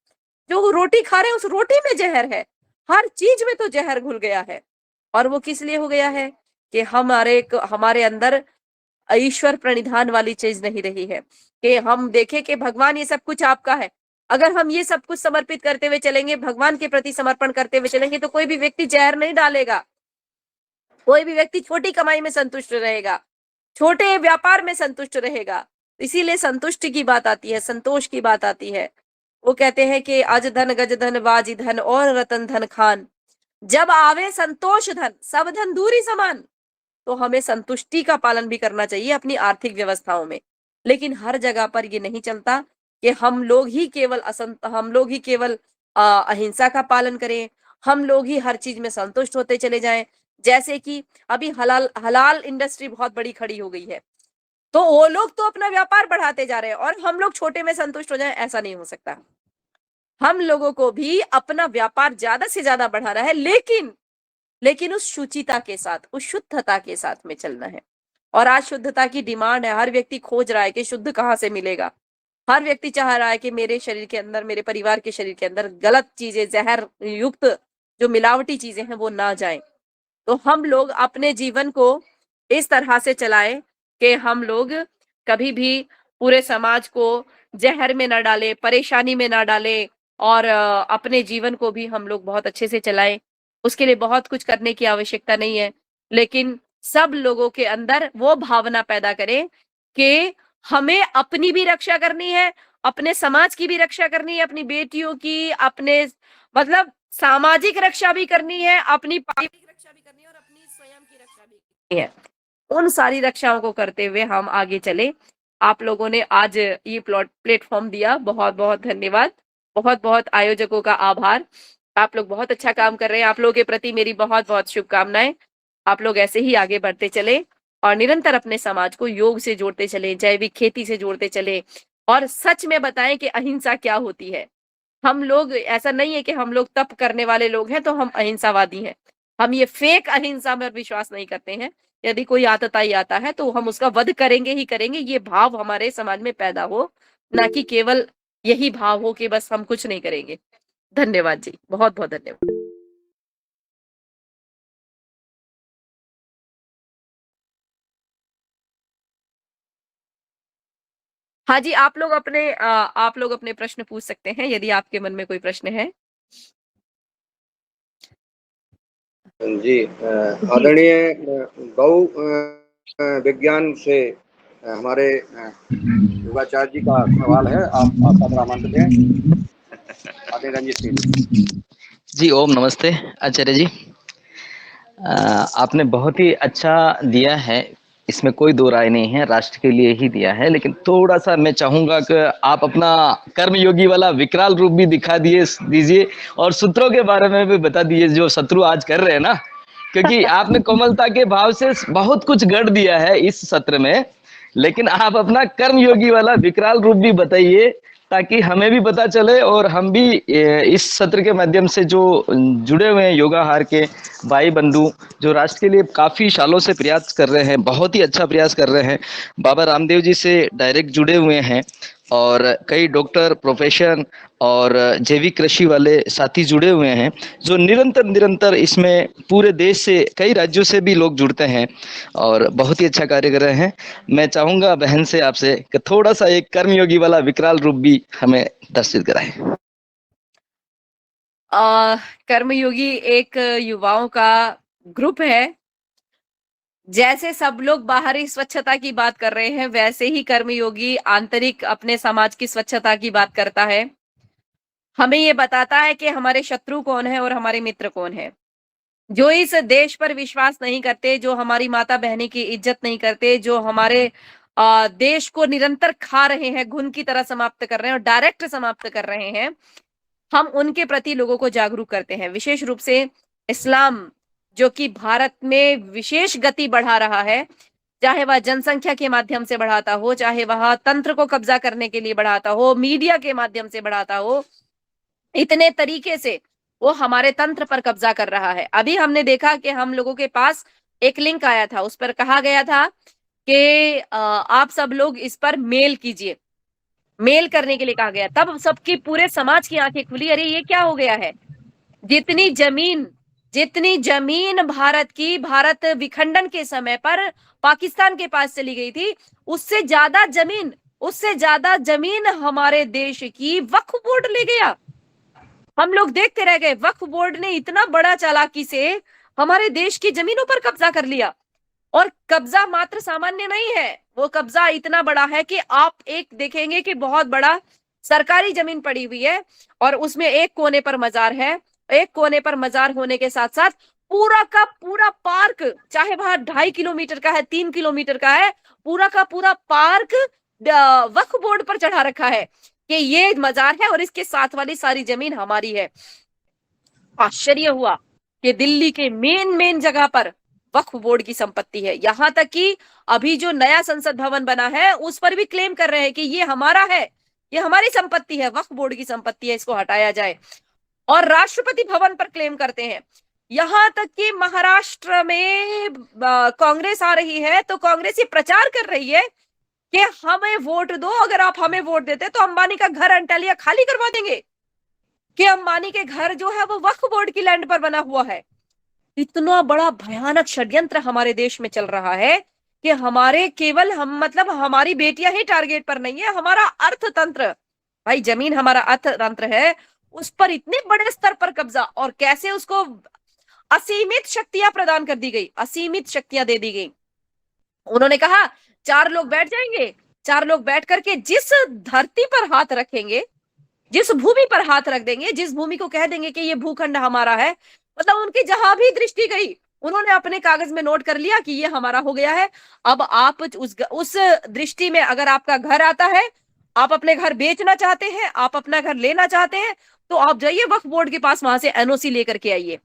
जो रोटी खा रहे हैं उस रोटी में जहर है। हर चीज में तो जहर घुल गया है। और वो किस लिए हो गया है? कि हमारे अंदर ईश्वर प्रणिधान वाली चीज नहीं रही है कि हम देखें कि भगवान ये सब कुछ आपका है। अगर हम ये सब कुछ समर्पित करते हुए चलेंगे, भगवान के प्रति समर्पण करते हुए चलेंगे, तो कोई भी व्यक्ति जहर नहीं डालेगा। कोई भी व्यक्ति छोटी कमाई में संतुष्ट रहेगा, छोटे व्यापार में संतुष्ट रहेगा। इसीलिए संतुष्टि की बात आती है, संतोष की बात आती है। वो कहते हैं कि अज धन गज धन बाजी धन और रतन धन खान, जब आवे संतोष धन सब धन दूरी समान। तो हमें संतुष्टि का पालन भी करना चाहिए अपनी आर्थिक व्यवस्थाओं में। लेकिन हर जगह पर ये नहीं चलता कि हम लोग ही केवल अहिंसा का पालन करें, हम लोग ही हर चीज में संतुष्ट होते चले जाएं। जैसे कि अभी हलाल हलाल इंडस्ट्री बहुत बड़ी खड़ी हो गई है, तो वो लोग तो अपना व्यापार बढ़ाते जा रहे हैं और हम लोग छोटे में संतुष्ट हो जाएं, ऐसा नहीं हो सकता। हम लोगों को भी अपना व्यापार ज्यादा से ज्यादा बढ़ाना है, लेकिन उस शुचिता के साथ, उस शुद्धता के साथ में चलना है। और आज शुद्धता की डिमांड है। हर व्यक्ति खोज रहा है कि शुद्ध कहाँ से मिलेगा। हर व्यक्ति चाह रहा है कि मेरे शरीर के अंदर, मेरे परिवार के शरीर के अंदर गलत चीजें, जहर युक्त जो मिलावटी चीजें हैं वो ना जाएं। तो हम लोग अपने जीवन को इस तरह से चलाएं कि हम लोग कभी भी पूरे समाज को जहर में ना डाले, परेशानी में ना डाले और अपने जीवन को भी हम लोग बहुत अच्छे से चलाएं। उसके लिए बहुत कुछ करने की आवश्यकता नहीं है, लेकिन सब लोगों के अंदर वो भावना पैदा करें कि हमें अपनी भी रक्षा करनी है, अपने समाज की भी रक्षा करनी है, अपनी बेटियों की, अपने मतलब सामाजिक रक्षा भी करनी है, अपनी पारिवारिक रक्षा भी करनी है और अपनी है, उन सारी रक्षाओं को करते हुए हम आगे चले। आप लोगों ने आज ये प्लेटफॉर्म दिया, बहुत बहुत धन्यवाद। बहुत बहुत आयोजकों का आभार। आप लोग बहुत अच्छा काम कर रहे हैं। आप लोगों के प्रति मेरी बहुत बहुत शुभकामनाएं। आप लोग ऐसे ही आगे बढ़ते चले और निरंतर अपने समाज को योग से जोड़ते चले, जैविक खेती से जोड़ते चले और सच में बताएं कि अहिंसा क्या होती है। हम लोग ऐसा नहीं है कि हम लोग तप करने वाले लोग हैं तो हम अहिंसावादी हैं। हम ये फेक अहिंसा में विश्वास नहीं करते हैं। यदि कोई आतताई आता है तो हम उसका वध करेंगे ही करेंगे। ये भाव हमारे समाज में पैदा हो, ना कि केवल यही भाव हो कि बस हम कुछ नहीं करेंगे। धन्यवाद जी, बहुत बहुत धन्यवाद। हाँ जी, आप लोग अपने प्रश्न पूछ सकते हैं यदि आपके मन में कोई प्रश्न है। जी, आदरणीय गौ विज्ञान से हमारे योगाचार्य जी का सवाल है। आप आपका आमंत्रित हैं आदरणीय रंजीत सिंह जी। ओम नमस्ते आचार्य जी। आपने बहुत ही अच्छा दिया है, इसमें कोई दो राय नहीं है, राष्ट्र के लिए ही दिया है। लेकिन थोड़ा सा मैं चाहूंगा कि आप अपना कर्मयोगी वाला विकराल रूप भी दिखा दीजिए और सूत्रों के बारे में भी बता दीजिए जो शत्रु आज कर रहे हैं ना, क्योंकि आपने कोमलता के भाव से बहुत कुछ गढ़ दिया है इस सत्र में। लेकिन आप अपना कर्मयोगी वाला विकराल रूप भी बताइए ताकि हमें भी पता चले और हम भी इस सत्र के माध्यम से जो जुड़े हुए हैं योगाहार के भाई बंधु, जो राष्ट्र के लिए काफी सालों से प्रयास कर रहे हैं, बहुत ही अच्छा प्रयास कर रहे हैं, बाबा रामदेव जी से डायरेक्ट जुड़े हुए हैं और कई डॉक्टर, प्रोफेशन और जैविक कृषि वाले साथी जुड़े हुए हैं, जो निरंतर इसमें पूरे देश से कई राज्यों से भी लोग जुड़ते हैं और बहुत ही अच्छा कार्य कर रहे हैं। मैं चाहूंगा बहन से आपसे कि थोड़ा सा एक कर्मयोगी वाला विकराल रूप भी हमें दर्शित कराएं। कर्मयोगी एक युवाओं का ग्रुप है। जैसे सब लोग बाहरी स्वच्छता की बात कर रहे हैं, वैसे ही कर्मयोगी आंतरिक अपने समाज की स्वच्छता की बात करता है। हमें ये बताता है कि हमारे शत्रु कौन है और हमारे मित्र कौन है। जो इस देश पर विश्वास नहीं करते, जो हमारी माता बहनी की इज्जत नहीं करते, जो हमारे देश को निरंतर खा रहे हैं, घुन की तरह समाप्त कर रहे हैं और डायरेक्ट समाप्त कर रहे हैं, हम उनके प्रति लोगों को जागरूक करते हैं। विशेष रूप से इस्लाम, जो कि भारत में विशेष गति बढ़ा रहा है, चाहे वह जनसंख्या के माध्यम से बढ़ाता हो, चाहे वह तंत्र को कब्जा करने के लिए बढ़ाता हो, मीडिया के माध्यम से बढ़ाता हो, इतने तरीके से वो हमारे तंत्र पर कब्जा कर रहा है। अभी हमने देखा कि हम लोगों के पास एक लिंक आया था, उस पर कहा गया था कि आप सब लोग इस पर मेल कीजिए। मेल करने के लिए कहा गया, तब सबकी पूरे समाज की आंखें खुली। अरे ये क्या हो गया है? जितनी जमीन भारत विखंडन के समय पर पाकिस्तान के पास चली गई थी, उससे ज्यादा जमीन हमारे देश की वक्फ बोर्ड ले गया। हम लोग देखते रह गए। वक्फ बोर्ड ने इतना बड़ा चालाकी से हमारे देश की जमीनों पर कब्जा कर लिया। और कब्जा मात्र सामान्य नहीं है, वो कब्जा इतना बड़ा है कि आप एक देखेंगे कि बहुत बड़ा सरकारी जमीन पड़ी हुई है और उसमें एक कोने पर मजार है। एक कोने पर मजार होने के साथ साथ पूरा का पूरा पार्क, चाहे वह 2.5 किलोमीटर का है, 3 किलोमीटर का है, पूरा का पूरा पार्क वक्फ बोर्ड पर चढ़ा रखा है कि ये मजार है और इसके साथ वाली सारी जमीन हमारी है। आश्चर्य हुआ कि दिल्ली के मेन जगह पर वक्फ बोर्ड की संपत्ति है। यहां तक कि अभी जो नया संसद भवन बना है उस पर भी क्लेम कर रहे हैं कि ये हमारा है, ये हमारी संपत्ति है, वक्फ बोर्ड की संपत्ति है, इसको हटाया जाए। और राष्ट्रपति भवन पर क्लेम करते हैं। यहां तक कि महाराष्ट्र में कांग्रेस आ रही है तो कांग्रेस ये प्रचार कर रही है कि हमें वोट दो, अगर आप हमें वोट देते तो अंबानी का घर अंटालिया खाली करवा देंगे, कि अंबानी के घर जो है वो वक्फ बोर्ड की लैंड पर बना हुआ है। इतना बड़ा भयानक षड्यंत्र हमारे देश में चल रहा है कि हमारी बेटियां ही टारगेट पर नहीं है, हमारा अर्थतंत्र, भाई जमीन हमारा अर्थतंत्र है, उस पर इतने बड़े स्तर पर कब्जा। और कैसे उसको असीमित शक्तियां प्रदान कर दी गई, असीमित शक्तियां दे दी गई। उन्होंने कहा 4 लोग बैठ जाएंगे, 4 लोग बैठ करके जिस धरती पर हाथ रखेंगे, जिस भूमि पर हाथ रख देंगे, जिस भूमि को कह देंगे कि ये भूखंड हमारा है, मतलब उनकी जहां भी दृष्टि गई उन्होंने अपने कागज में नोट कर लिया कि ये हमारा हो गया है। अब आप उस दृष्टि में अगर आपका घर आता है, आप अपने घर बेचना चाहते हैं, आप अपना घर लेना चाहते हैं, तो आप जाइए वक्फ बोर्ड के पास, वहां से एनओसी लेकर के आइए,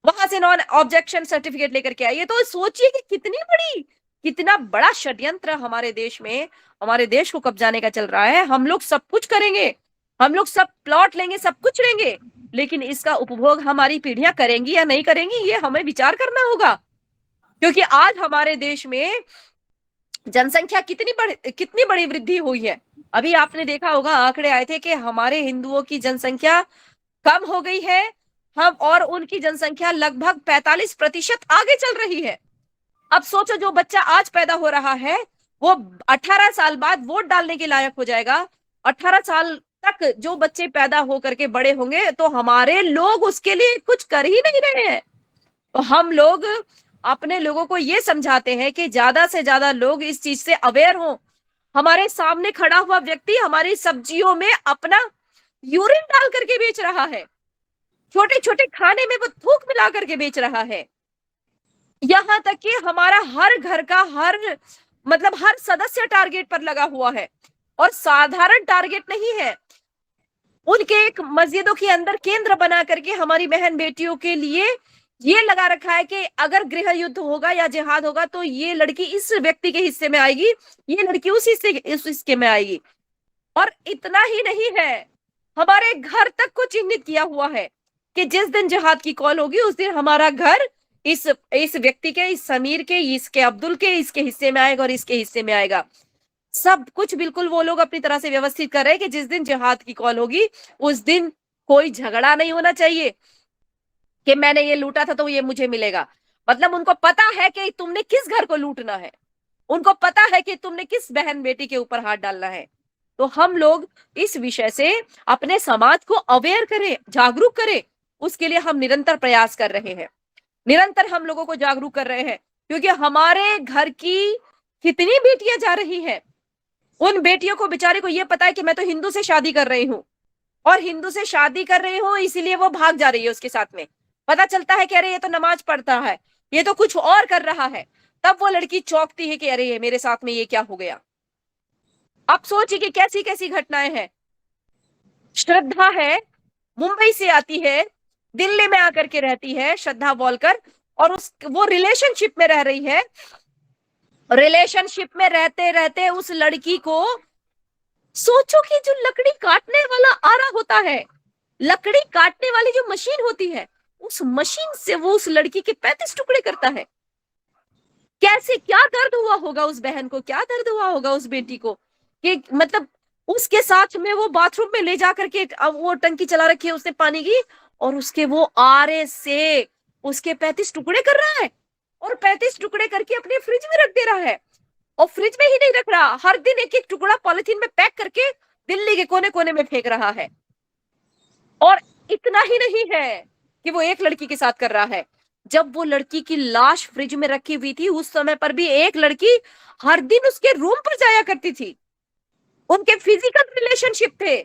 वहां से नॉन ऑब्जेक्शन सर्टिफिकेट लेकर के आइए। तो सोचिए कि कितना बड़ा षड्यंत्र हमारे देश में, हमारे देश को कब्जाने का चल रहा है। हम लोग सब कुछ करेंगे, हम लोग सब प्लॉट लेंगे, सब कुछ लेंगे, लेकिन इसका उपभोग हमारी पीढ़ियां करेंगी या नहीं करेंगी, ये हमें विचार करना होगा। क्योंकि आज हमारे देश में जनसंख्या कितनी बड़ी वृद्धि हुई है। अभी आपने देखा होगा, आंकड़े आए थे कि हमारे हिंदुओं की जनसंख्या कम हो गई है, हम और उनकी जनसंख्या लगभग 45% आगे चल रही है। अब सोचो, जो बच्चा आज पैदा हो रहा है वो 18 साल बाद वोट डालने के लायक हो जाएगा। 18 साल तक जो बच्चे पैदा हो करके बड़े होंगे, तो हमारे लोग उसके लिए कुछ कर ही नहीं रहे हैं। तो हम लोग अपने लोगों को ये समझाते हैं कि ज्यादा से ज्यादा लोग इस चीज से अवेयर हों। हमारे सामने खड़ा हुआ व्यक्ति हमारी सब्जियों में अपना यूरिन डाल करके बेच रहा है, छोटे छोटे खाने में वो थूक मिला करके बेच रहा है। यहां तक कि हमारा हर घर का हर सदस्य टारगेट पर लगा हुआ है, और साधारण टारगेट नहीं है। उनके एक मस्जिदों के अंदर केंद्र बना करके हमारी बहन बेटियों के लिए ये लगा रखा है कि अगर गृह युद्ध होगा या जिहाद होगा तो ये लड़की इस व्यक्ति के हिस्से में आएगी, ये लड़की उस हिस्से में आएगी। और इतना ही नहीं है, हमारे घर तक को चिन्हित किया हुआ है कि जिस दिन जिहाद की कॉल होगी उस दिन हमारा घर इस व्यक्ति के, इस समीर के, इसके अब्दुल के, इसके हिस्से में आएगा और इसके हिस्से में आएगा। सब कुछ बिल्कुल वो लोग अपनी तरह से व्यवस्थित कर रहे हैं कि जिस दिन जिहाद की कॉल होगी उस दिन कोई झगड़ा नहीं होना चाहिए कि मैंने ये लूटा था तो ये मुझे मिलेगा। मतलब उनको पता है कि तुमने किस घर को लूटना है, उनको पता है कि तुमने किस बहन बेटी के ऊपर हाथ डालना है। तो हम लोग इस विषय से अपने समाज को अवेयर करें, जागरूक करें, उसके लिए हम निरंतर प्रयास कर रहे हैं, निरंतर हम लोगों को जागरूक कर रहे हैं। क्योंकि हमारे घर की कितनी बेटियां जा रही हैं, उन बेटियों को बेचारे को ये पता है कि मैं तो हिंदू से शादी कर रही हूँ, और हिंदू से शादी कर रही हूँ इसीलिए वो भाग जा रही है उसके साथ में। पता चलता है कि अरे ये तो नमाज पढ़ता है, ये तो कुछ और कर रहा है, तब वो लड़की चौंकती है कि अरे ये मेरे साथ में ये क्या हो गया। आप सोचिए कि कैसी कैसी घटनाएं हैं। श्रद्धा है, मुंबई से आती है, दिल्ली में आकर के रहती है श्रद्धा बोलकर, और वो रिलेशनशिप में रह रही है। रिलेशनशिप में रहते रहते उस लड़की को, सोचो कि जो लकड़ी काटने वाला आरा होता है, लकड़ी काटने वाली जो मशीन होती है, उस मशीन से वो उस लड़की के 35 टुकड़े करता है। कैसे, क्या दर्द हुआ होगा उस बहन को, क्या दर्द हुआ होगा उस बेटी को, कि मतलब उसके साथ में वो बाथरूम में ले जाकर के वो टंकी चला रखी है उसने पानी की, और उसके वो आरे से उसके 35 टुकड़े कर रहा है, और 35 टुकड़े करके अपने फ्रिज में रख दे रहा है। और फ्रिज में ही नहीं रख रहा, हर दिन एक एक टुकड़ा पॉलिथीन में पैक करके दिल्ली के कोने कोने में फेंक रहा है। और इतना ही नहीं है कि वो एक लड़की के साथ कर रहा है, जब वो लड़की की लाश फ्रिज में रखी हुई थी उस समय पर भी एक लड़की हर दिन उसके रूम पर जाया करती थी, उनके फिजिकल रिलेशनशिप थे।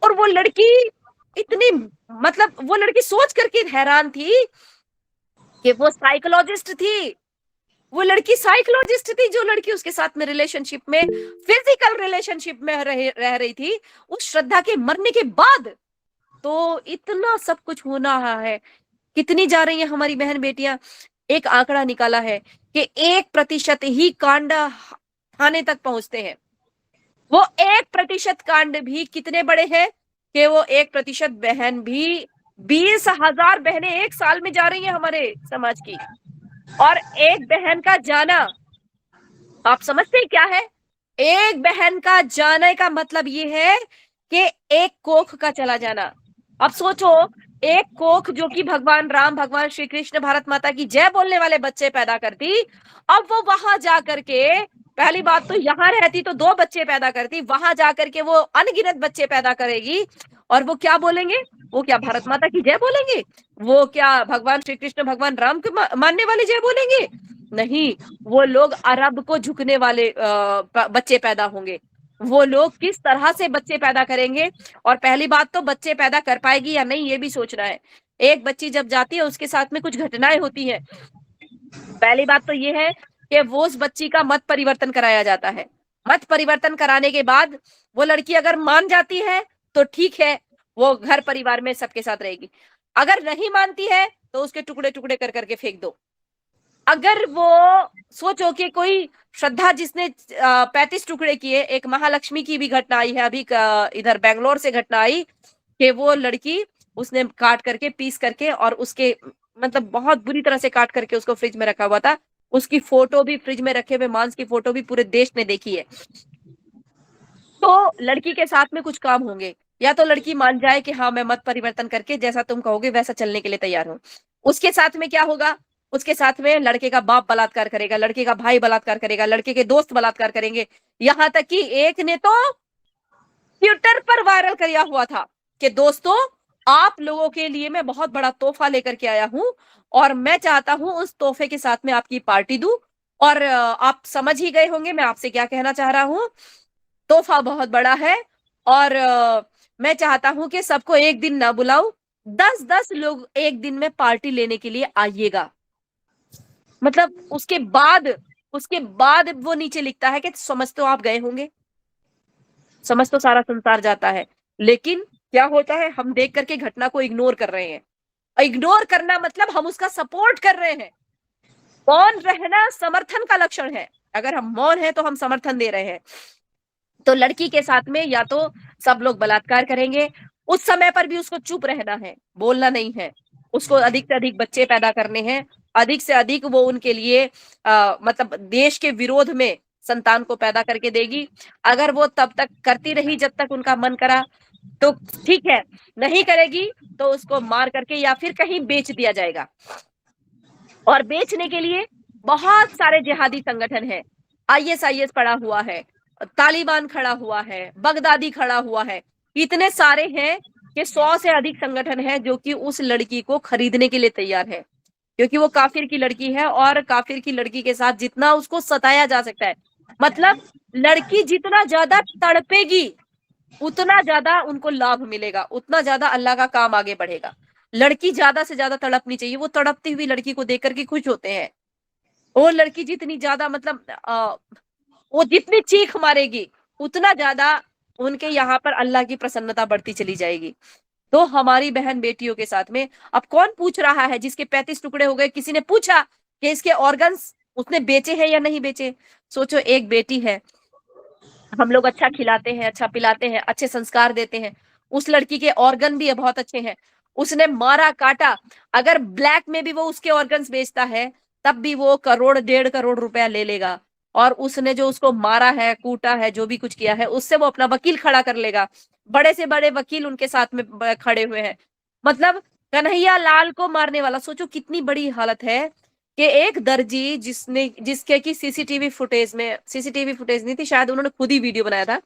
और वो लड़की इतनी, मतलब वो लड़की सोच करके हैरान थी कि वो साइकोलॉजिस्ट थी, वो लड़की साइकोलॉजिस्ट थी जो लड़की उसके साथ में रिलेशनशिप में, फिजिकल रिलेशनशिप में रह रही थी उस श्रद्धा के मरने के बाद। तो इतना सब कुछ होना है, कितनी जा रही है हमारी बहन बेटियां। एक आंकड़ा निकाला है कि 1% ही कांड थाने तक पहुंचते हैं। वो 1% कांड भी कितने बड़े हैं कि वो 1% बहन भी 20,000 बहनें एक साल में जा रही हैं हमारे समाज की। और एक बहन का जाना, आप समझते हैं क्या है? एक बहन का जाने का मतलब ये है कि एक कोख का चला जाना। अब सोचो, एक कोख जो कि भगवान राम, भगवान श्री कृष्ण, भारत माता की जय बोलने वाले बच्चे पैदा करती, अब वो वहां जाकर के, पहली बात तो यहाँ रहती तो 2 बच्चे पैदा करती, वहां जाकर के वो अनगिनत बच्चे पैदा करेगी, और वो क्या बोलेंगे? वो क्या भारत माता की जय बोलेंगे? वो क्या भगवान श्री कृष्ण, भगवान राम को मानने वाले जय बोलेंगे? नहीं, वो लोग अरब को झुकने वाले बच्चे पैदा होंगे। वो लोग किस तरह से बच्चे पैदा करेंगे, और पहली बात तो बच्चे पैदा कर पाएगी या नहीं ये भी सोचना है। एक बच्ची जब जाती है उसके साथ में कुछ घटनाएं होती हैं। पहली बात तो ये है कि वो उस बच्ची का मत परिवर्तन कराया जाता है। मत परिवर्तन कराने के बाद वो लड़की अगर मान जाती है तो ठीक है, वो घर परिवार में सबके साथ रहेगी। अगर नहीं मानती है तो उसके टुकड़े टुकड़े कर करके फेंक दो। अगर वो सोचो कि कोई श्रद्धा जिसने 35 टुकड़े किए, एक महालक्ष्मी की भी घटना आई है अभी इधर बेंगलोर से घटना आई कि वो लड़की उसने काट करके पीस करके और उसके मतलब बहुत बुरी तरह से काट करके उसको फ्रिज में रखा हुआ था। उसकी फोटो भी फ्रिज में रखे हुए मांस की फोटो भी पूरे देश ने देखी है। तो लड़की के साथ में कुछ काम होंगे, या तो लड़की मान जाए कि हाँ मैं मत परिवर्तन करके जैसा तुम कहोगे वैसा चलने के लिए तैयार हूं। उसके साथ में क्या होगा, उसके साथ में लड़के का बाप बलात्कार करेगा, लड़के का भाई बलात्कार करेगा, लड़के के दोस्त बलात्कार करेंगे। यहां तक कि एक ने तो ट्विटर पर वायरल किया हुआ था कि दोस्तों आप लोगों के लिए मैं बहुत बड़ा तोहफा लेकर के आया हूं और मैं चाहता हूं उस तोहफे के साथ में आपकी पार्टी दूं। और आप समझ ही गए होंगे मैं आपसे क्या कहना चाह रहा हूं। तोहफा बहुत बड़ा है और मैं चाहता हूं कि सबको एक दिन ना बुलाऊं, 10-10 लोग एक दिन में पार्टी लेने के लिए आइएगा। मतलब उसके बाद वो नीचे लिखता है कि समझ तो आप गए होंगे, समझ तो सारा संसार जाता है। लेकिन क्या होता है, हम देख करके घटना को इग्नोर कर रहे हैं। इग्नोर करना मतलब हम उसका सपोर्ट कर रहे हैं। मौन रहना समर्थन का लक्षण है। अगर हम मौन है तो हम समर्थन दे रहे हैं। तो लड़की के साथ में या तो सब लोग बलात्कार करेंगे, उस समय पर भी उसको चुप रहना है, बोलना नहीं है। उसको अधिक से अधिक बच्चे पैदा करने हैं, अधिक से अधिक वो उनके लिए मतलब देश के विरोध में संतान को पैदा करके देगी। अगर वो तब तक करती रही जब तक उनका मन करा तो ठीक है, नहीं करेगी तो उसको मार करके या फिर कहीं बेच दिया जाएगा। और बेचने के लिए बहुत सारे जिहादी संगठन हैं। आईएसआईएस पड़ा हुआ है, तालिबान खड़ा हुआ है, बगदादी खड़ा हुआ है, इतने सारे हैं कि 100 से अधिक संगठन है जो कि उस लड़की को खरीदने के लिए तैयार है, क्योंकि वो काफिर की लड़की है और काफिर की लड़की के साथ जितना उसको सताया जा सकता है, मतलब लड़की जितना ज्यादा तड़पेगी उतना ज्यादा उनको लाभ मिलेगा, उतना ज्यादा अल्लाह का काम आगे बढ़ेगा। लड़की ज्यादा से ज्यादा तड़पनी चाहिए। वो तड़पती हुई लड़की को देख करके खुश होते हैं। वो लड़की जितनी ज्यादा मतलब वो जितनी चीख मारेगी उतना ज्यादा उनके यहाँ पर अल्लाह की प्रसन्नता बढ़ती चली जाएगी। तो हमारी बहन बेटियों के साथ में अब कौन पूछ रहा है जिसके 35 टुकड़े हो गए, किसी ने पूछा कि इसके ऑर्गन्स उसने बेचे हैं या नहीं बेचे? सोचो, एक बेटी है, हम लोग अच्छा खिलाते हैं, अच्छा पिलाते हैं, अच्छे संस्कार देते हैं, उस लड़की के ऑर्गन भी बहुत अच्छे हैं, उसने मारा काटा, अगर ब्लैक में भी वो उसके ऑर्गन्स बेचता है तब भी वो 1-1.5 करोड़ रुपया ले लेगा। और उसने जो उसको मारा है, कूटा है, जो भी कुछ किया है, उससे वो अपना वकील खड़ा कर लेगा। बड़े से बड़े वकील उनके साथ में खड़े हुए हैं। मतलब कन्हैया लाल को मारने वाला, सोचो कितनी बड़ी हालत है कि एक दर्जी जिसके की सीसीटीवी फुटेज नहीं थी, शायद उन्होंने खुद ही वीडियो बनाया था,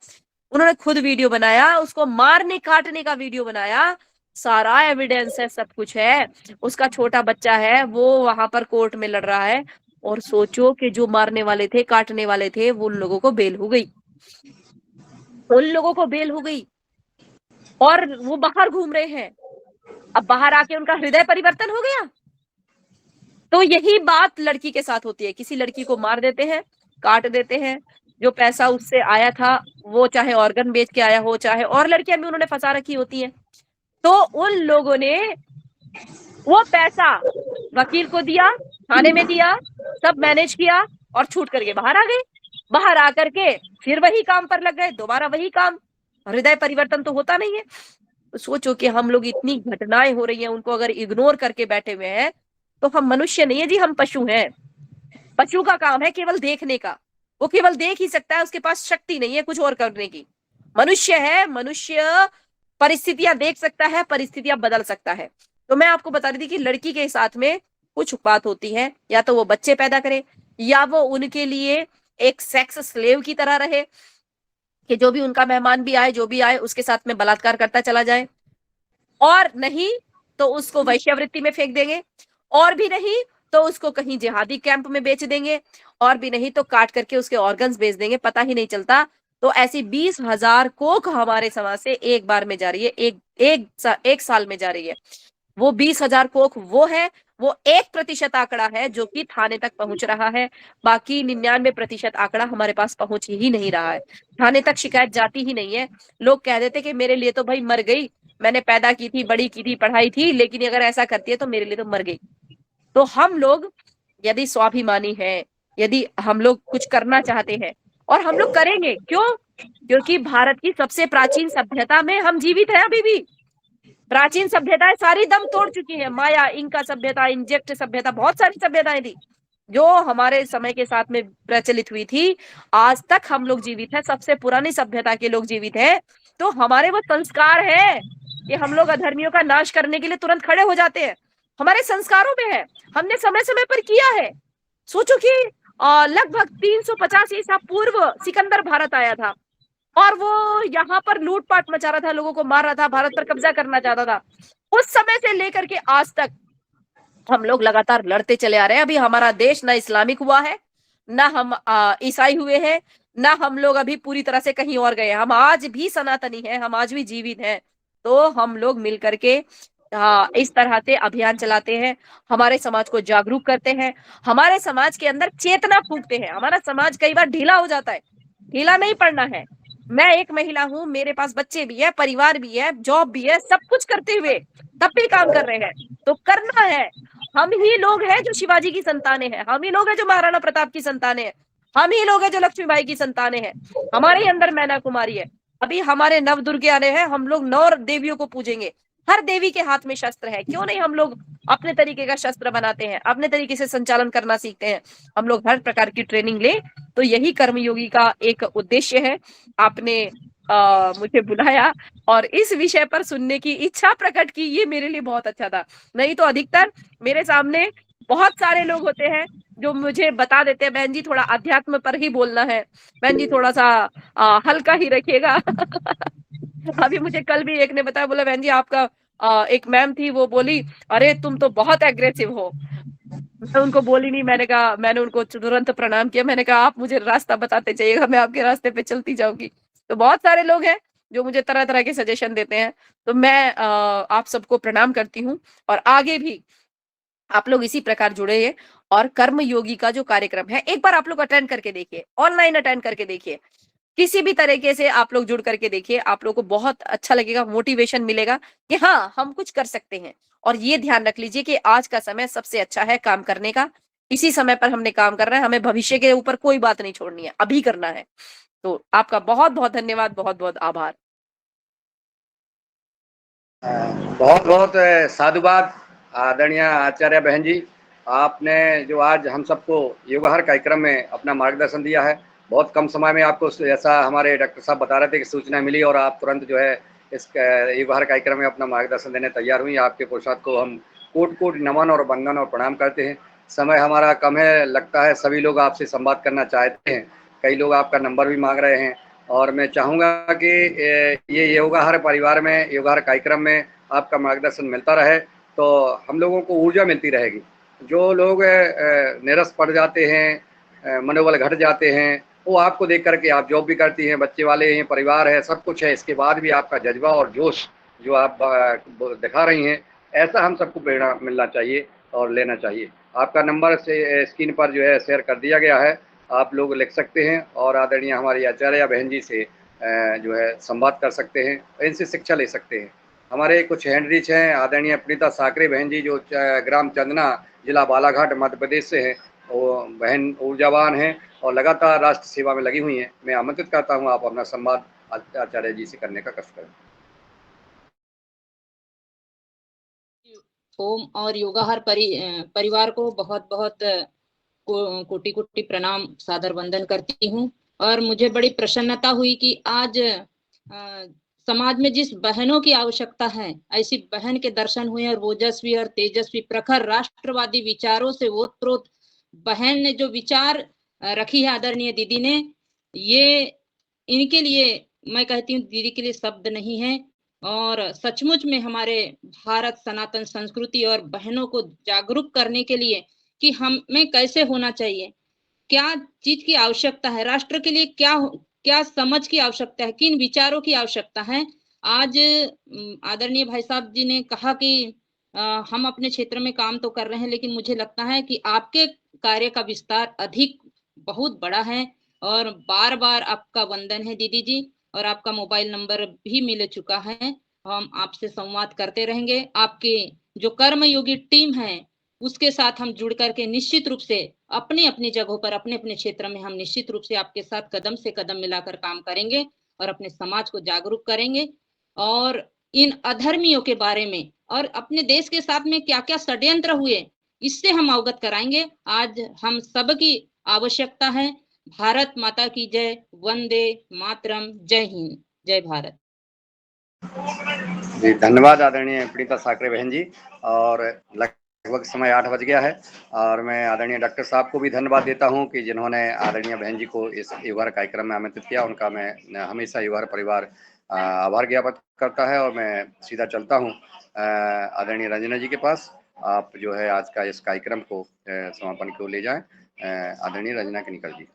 उन्होंने खुद वीडियो बनाया, उसको मारने काटने का वीडियो बनाया, सारा एविडेंस है, सब कुछ है। उसका छोटा बच्चा है, वो वहां पर कोर्ट में लड़ रहा है। और सोचो कि जो मारने वाले थे, काटने वाले थे, वो उन लोगों को बेल हो गई, उन लोगों को बेल हो गई और वो बाहर घूम रहे हैं। अब बाहर आके उनका हृदय परिवर्तन हो गया। तो यही बात लड़की के साथ होती है। किसी लड़की को मार देते हैं, काट देते हैं, जो पैसा उससे आया था वो चाहे ऑर्गन बेच के आया हो, चाहे और लड़कियां भी उन्होंने फंसा रखी होती हैं, तो उन लोगों ने वो पैसा वकील को दिया, थाने में दिया, सब मैनेज किया और छूट करके बाहर आ गए। बाहर आकर के फिर वही काम पर लग गए, दोबारा वही काम। हृदय परिवर्तन तो होता नहीं है। तो सोचो कि हम लोग इतनी घटनाएं हो रही हैं, उनको अगर इग्नोर करके बैठे हुए हैं तो हम मनुष्य नहीं है जी, हम पशु हैं। पशु का काम है केवल देखने का, वो केवल देख ही सकता है, उसके पास शक्ति नहीं है कुछ और करने की। मनुष्य है, मनुष्य परिस्थितियां देख सकता है, परिस्थितियां बदल सकता है। तो मैं आपको बता रही थी कि लड़की के साथ में कुछ बात होती है, या तो वो बच्चे पैदा करे या वो उनके लिए एक सेक्स स्लेव की तरह रहे कि जो भी उनका मेहमान भी आए, जो भी आए, उसके साथ में बलात्कार करता चला जाए, और नहीं तो उसको वैश्यावृत्ति में फेंक देंगे, और भी नहीं तो उसको कहीं जिहादी कैंप में बेच देंगे, और भी नहीं तो काट करके उसके ऑर्गन्स बेच देंगे, पता ही नहीं चलता। तो ऐसी 20,000 कोख हमारे समाज से एक बार में जा रही है, एक साल में जा रही है। वो 20,000 कोख वो है, वो 1% आंकड़ा है जो कि थाने तक पहुंच रहा है। बाकी 99% आंकड़ा हमारे पास पहुंच ही नहीं रहा है। थाने तक शिकायत जाती ही नहीं है। लोग कह देते कि मेरे लिए तो भाई मर गई, मैंने पैदा की थी, बड़ी की थी, पढ़ाई थी, लेकिन अगर ऐसा करती है तो मेरे लिए तो मर गई। तो हम लोग यदि स्वाभिमानी हैं, यदि हम लोग कुछ करना चाहते हैं, और हम लोग करेंगे, क्यों? क्योंकि भारत की सबसे प्राचीन सभ्यता में हम जीवित हैं अभी भी। प्राचीन सभ्यताएं सारी दम तोड़ चुकी हैं। माया, इंका सभ्यता, इंजेक्ट सभ्यता, बहुत सारी सभ्यताएं थी जो हमारे समय के साथ में प्रचलित हुई थी। आज तक हम लोग जीवित हैं, सबसे पुरानी सभ्यता के लोग जीवित हैं। तो हमारे वो संस्कार है कि हम लोग अधर्मियों का नाश करने के लिए तुरंत खड़े हो जाते हैं। हमारे संस्कारों में है, हमने समय समय पर किया है। सोचो कि लगभग 350 ईसा पूर्व सिकंदर भारत आया था और वो यहाँ पर लूटपाट मचा रहा था, लोगों को मार रहा था, भारत पर कब्जा करना चाहता था। उस समय से लेकर के आज तक हम लोग लगातार लड़ते चले आ रहे हैं। अभी हमारा देश ना इस्लामिक हुआ है, ना हम ईसाई हुए हैं, ना हम लोग अभी पूरी तरह से कहीं और गए। हम आज भी सनातनी हैं, हम आज भी जीवित हैं। तो हम लोग मिल करके इस तरह से अभियान चलाते हैं, हमारे समाज को जागरूक करते हैं, हमारे समाज के अंदर चेतना फूंकते हैं। हमारा समाज कई बार ढीला हो जाता है, ढीला नहीं पड़ना है। मैं एक महिला हूं, मेरे पास बच्चे भी है, परिवार भी है, जॉब भी है, सब कुछ करते हुए तब भी काम कर रहे हैं। तो करना है। हम ही लोग हैं जो शिवाजी की संतानें हैं, हम ही लोग हैं जो महाराणा प्रताप की संतानें हैं, हम ही लोग हैं जो लक्ष्मीबाई की संतानें हैं। हमारे ही अंदर मैना कुमारी है। अभी हमारे नव दुर्गे आने हैं, हम लोग 9 देवियों को पूजेंगे। हर देवी के हाथ में शस्त्र है, क्यों नहीं हम लोग अपने तरीके का शस्त्र बनाते हैं, अपने तरीके से संचालन करना सीखते हैं। हम लोग हर प्रकार की ट्रेनिंग ले। तो यही कर्मयोगी का एक उद्देश्य है। आपने मुझे बुलाया और इस विषय पर सुनने की इच्छा प्रकट की, ये मेरे लिए बहुत अच्छा था। नहीं तो अधिकतर मेरे सामने बहुत सारे लोग होते हैं जो मुझे बता देते हैं, बहन जी थोड़ा अध्यात्म पर ही बोलना है, बहन जी थोड़ा सा हल्का ही रखिएगा। अभी मुझे कल भी एक ने बताया, बोला बहन जी आपका एक मैम थी, वो बोली अरे तुम तो बहुत एग्रेसिव हो। मैं उनको बोली नहीं, मैंने कहा, मैंने उनको तुरंत प्रणाम किया, मैंने कहा आप मुझे रास्ता बताते जाइएगा, मैं आपके रास्ते पे चलती जाऊंगी। तो बहुत सारे लोग हैं जो मुझे तरह तरह के सजेशन देते हैं। तो मैं आप सबको प्रणाम करती हूँ, और आगे भी आप लोग इसी प्रकार जुड़े हैं। और कर्म योगी का जो कार्यक्रम है, एक बार आप लोग अटेंड करके देखिए, ऑनलाइन अटेंड करके देखिए, किसी भी तरीके से आप लोग जुड़ करके देखिए, आप लोग को बहुत अच्छा लगेगा, मोटिवेशन मिलेगा कि हाँ हम कुछ कर सकते हैं। और ये ध्यान रख लीजिए कि आज का समय सबसे अच्छा है काम करने का। इसी समय पर हमने काम करना है, हमें भविष्य के ऊपर कोई बात नहीं छोड़नी है, अभी करना है। तो आपका बहुत बहुत धन्यवाद, बहुत बहुत आभार। बहुत बहुत साधुवाद आदरणीय आचार्य बहन जी, आपने जो आज हम सबको योगाहार कार्यक्रम में अपना मार्गदर्शन दिया है। बहुत कम समय में आपको ऐसा हमारे डॉक्टर साहब बता रहे थे कि सूचना मिली और आप तुरंत जो है इस योगाहार कार्यक्रम में अपना मार्गदर्शन देने तैयार हुई। आपके पुरुषार्थ को हम कोट कोट नमन और वंदन और प्रणाम करते हैं। समय हमारा कम है, लगता है सभी लोग आपसे संवाद करना चाहते हैं, कई लोग आपका नंबर भी मांग रहे हैं। और मैं चाहूँगा कि ये योगाहार परिवार में, योगाहार कार्यक्रम में आपका मार्गदर्शन मिलता रहे तो हम लोगों को ऊर्जा मिलती रहेगी। जो लोग निरस पड़ जाते हैं, मनोबल घट जाते हैं, वो आपको देख करके, आप जॉब भी करती हैं, बच्चे वाले हैं, परिवार है, सब कुछ है, इसके बाद भी आपका जज्बा और जोश जो आप दिखा रही हैं, ऐसा हम सबको प्रेरणा मिलना चाहिए और लेना चाहिए। आपका नंबर से स्क्रीन पर जो है शेयर कर दिया गया है, आप लोग लिख सकते हैं और आदरणीय हमारी आचार्य बहन जी से जो है संवाद कर सकते हैं, इनसे शिक्षा ले सकते हैं। हमारे कुछ हैंड रीच हैं, आदरणीय प्रीता साकरे बहन जी जो ग्राम चंदना, जिला बालाघाट, मध्य प्रदेश से हैं। वो बहन ऊर्जावान हैं और लगातार राष्ट्र सेवा में लगी हुई हैं। मैं आमंत्रित करता हूँ आप अपना संवाद आचार्य जी से करने का कष्ट करें। ओम और योगाहार परिवार को बहुत बहुत कोटि कोटि प्रणाम, सादर वंदन करती हूँ। और मुझे बड़ी प्रसन्नता हुई कि आज समाज में जिस बहनों की आवश्यकता है, ऐसी बहन के दर्शन हुए और ओजस्वी और तेजस्वी प्रखर राष्ट्रवादी विचारों से ओतप्रोत बहन ने जो विचार रखी है आदरणीय दीदी ने, ये इनके लिए मैं कहती हूँ दीदी के लिए शब्द नहीं है। और सचमुच में हमारे भारत सनातन संस्कृति और बहनों को जागरूक करने के लिए कि हमें कैसे होना चाहिए, क्या चीज की आवश्यकता है, राष्ट्र के लिए क्या समझ की आवश्यकता है, किन विचारों की आवश्यकता है। आज आदरणीय भाई साहब जी ने कहा कि हम अपने क्षेत्र में काम तो कर रहे हैं, लेकिन मुझे लगता है कि आपके कार्य का विस्तार अधिक बहुत बड़ा है और बार-बार आपका वंदन है दीदी जी, और आपका मोबाइल नंबर भी मिल चुका है। हम आपसे संवाद करते रहेंगे। आपके जो कर्मयोगी टीम है, उसके साथ हम जुड़ कर के निश्चित रूप से अपनी-अपनी जगहों पर, अपने-अपने क्षेत्र में हम निश्चित रूप से आपके साथ कदम से कदम मिलाकर काम करेंगे और अपने समाज को जागरूक करेंगे और इन अधर्मियों के बारे में और अपने देश के साथ में क्या-क्या षड्यंत्र हुए, इससे हम अवगत कराएँगे। आज हम सबकी आवश्यकता है। भारत माता की जय, वंदे मातरम, जय हिंद, जय भारत। जी, धन्यवाद आदरणीय प्रीता साकरे बहन जी। और लगभग समय 8 बज गया है और मैं आदरणीय डॉक्टर साहब को भी धन्यवाद देता हूं कि जिन्होंने आदरणीय बहन जी को इस युवा कार्यक्रम में आमंत्रित किया। उनका मैं हमेशा युवा परिवार आभार ज्ञापन करता है और मैं सीधा चलता हूं आदरणीय रंजना जी के पास। आप जो है आज का इस कार्यक्रम को समापन को ले जाएं। आदरणीय रंजना कनिकर जी,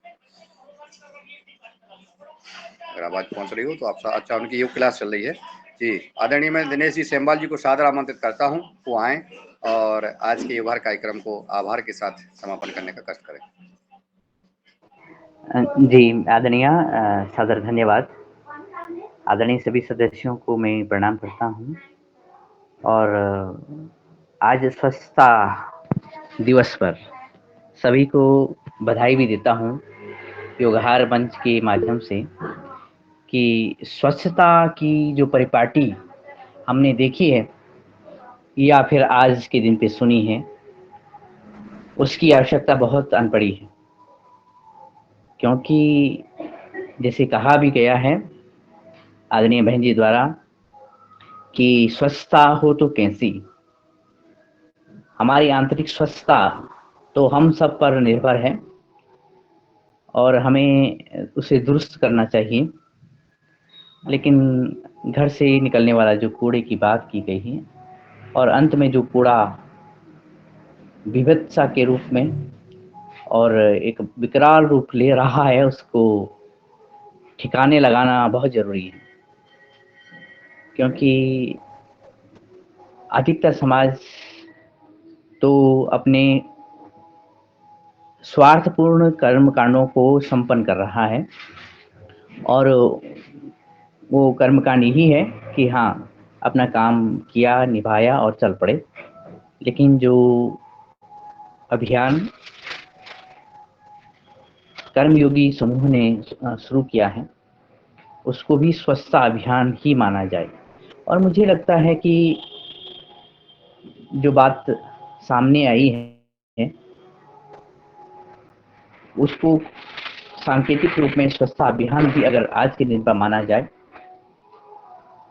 अगर आवाज पहुंच रही हो तो आप। अच्छा, उनकी योग क्लास चल रही है जी। आदरणीय मैं दिनेश जी सेमवाल जी को सादर आमंत्रित करता हूं, वो आए और आज के युवा कार्यक्रम को आभार के साथ समापन करने का कष्ट करें। जी आदरणीय सादर धन्यवाद। आदरणीय सभी सदस्यों को मैं प्रणाम करता हूं और आज स्वच्छता दिवस पर सभी को बधाई भी देता हूं योगहार मंच के माध्यम से कि स्वच्छता की जो परिपाटी हमने देखी है या फिर आज के दिन पे सुनी है, उसकी आवश्यकता बहुत अनपड़ी है, क्योंकि जैसे कहा भी गया है आदरणीय बहन जी द्वारा कि स्वच्छता हो तो कैसी। हमारी आंतरिक स्वच्छता तो हम सब पर निर्भर है और हमें उसे दुरुस्त करना चाहिए। लेकिन घर से निकलने वाला जो कूड़े की बात की गई है और अंत में जो कूड़ा विविधता के रूप में और एक विकराल रूप ले रहा है, उसको ठिकाने लगाना बहुत जरूरी है, क्योंकि अधिकतर समाज तो अपने स्वार्थपूर्ण कर्म कांडों को संपन्न कर रहा है और वो कर्मकांड यही है कि हाँ अपना काम किया, निभाया और चल पड़े। लेकिन जो अभियान कर्मयोगी समूह ने शुरू किया है उसको भी स्वच्छता अभियान ही माना जाए। और मुझे लगता है कि जो बात सामने आई है उसको सांकेतिक रूप में स्वच्छता अभियान भी अगर आज के दिन पर माना जाए,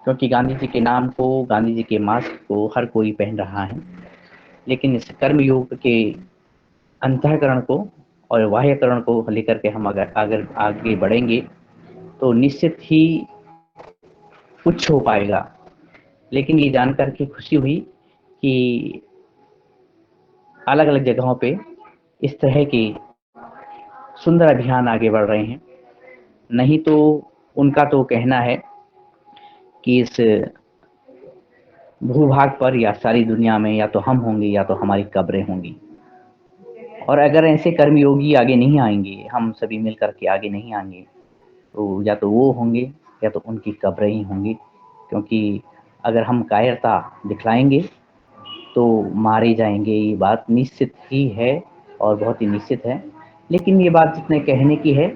क्योंकि गांधी जी के नाम को, गांधी जी के मास्क को हर कोई पहन रहा है, लेकिन इस कर्मयोग के अंतःकरण को और बाह्यकरण को लेकर के हम अगर आगे बढ़ेंगे तो निश्चित ही कुछ हो पाएगा। लेकिन ये जानकर के खुशी हुई कि अलग अलग जगहों पे इस तरह के सुंदर अभियान आगे बढ़ रहे हैं। नहीं तो उनका तो कहना है कि इस भूभाग पर या सारी दुनिया में या तो हम होंगे या तो हमारी कब्रें होंगी। और अगर ऐसे कर्मयोगी आगे नहीं आएंगे, हम सभी मिलकर के आगे नहीं आएंगे, तो या तो वो होंगे या तो उनकी कब्रें ही होंगी। क्योंकि अगर हम कायरता दिखलाएंगे तो मारे जाएंगे, ये बात निश्चित ही है और बहुत ही निश्चित है। लेकिन ये बात जितने कहने की है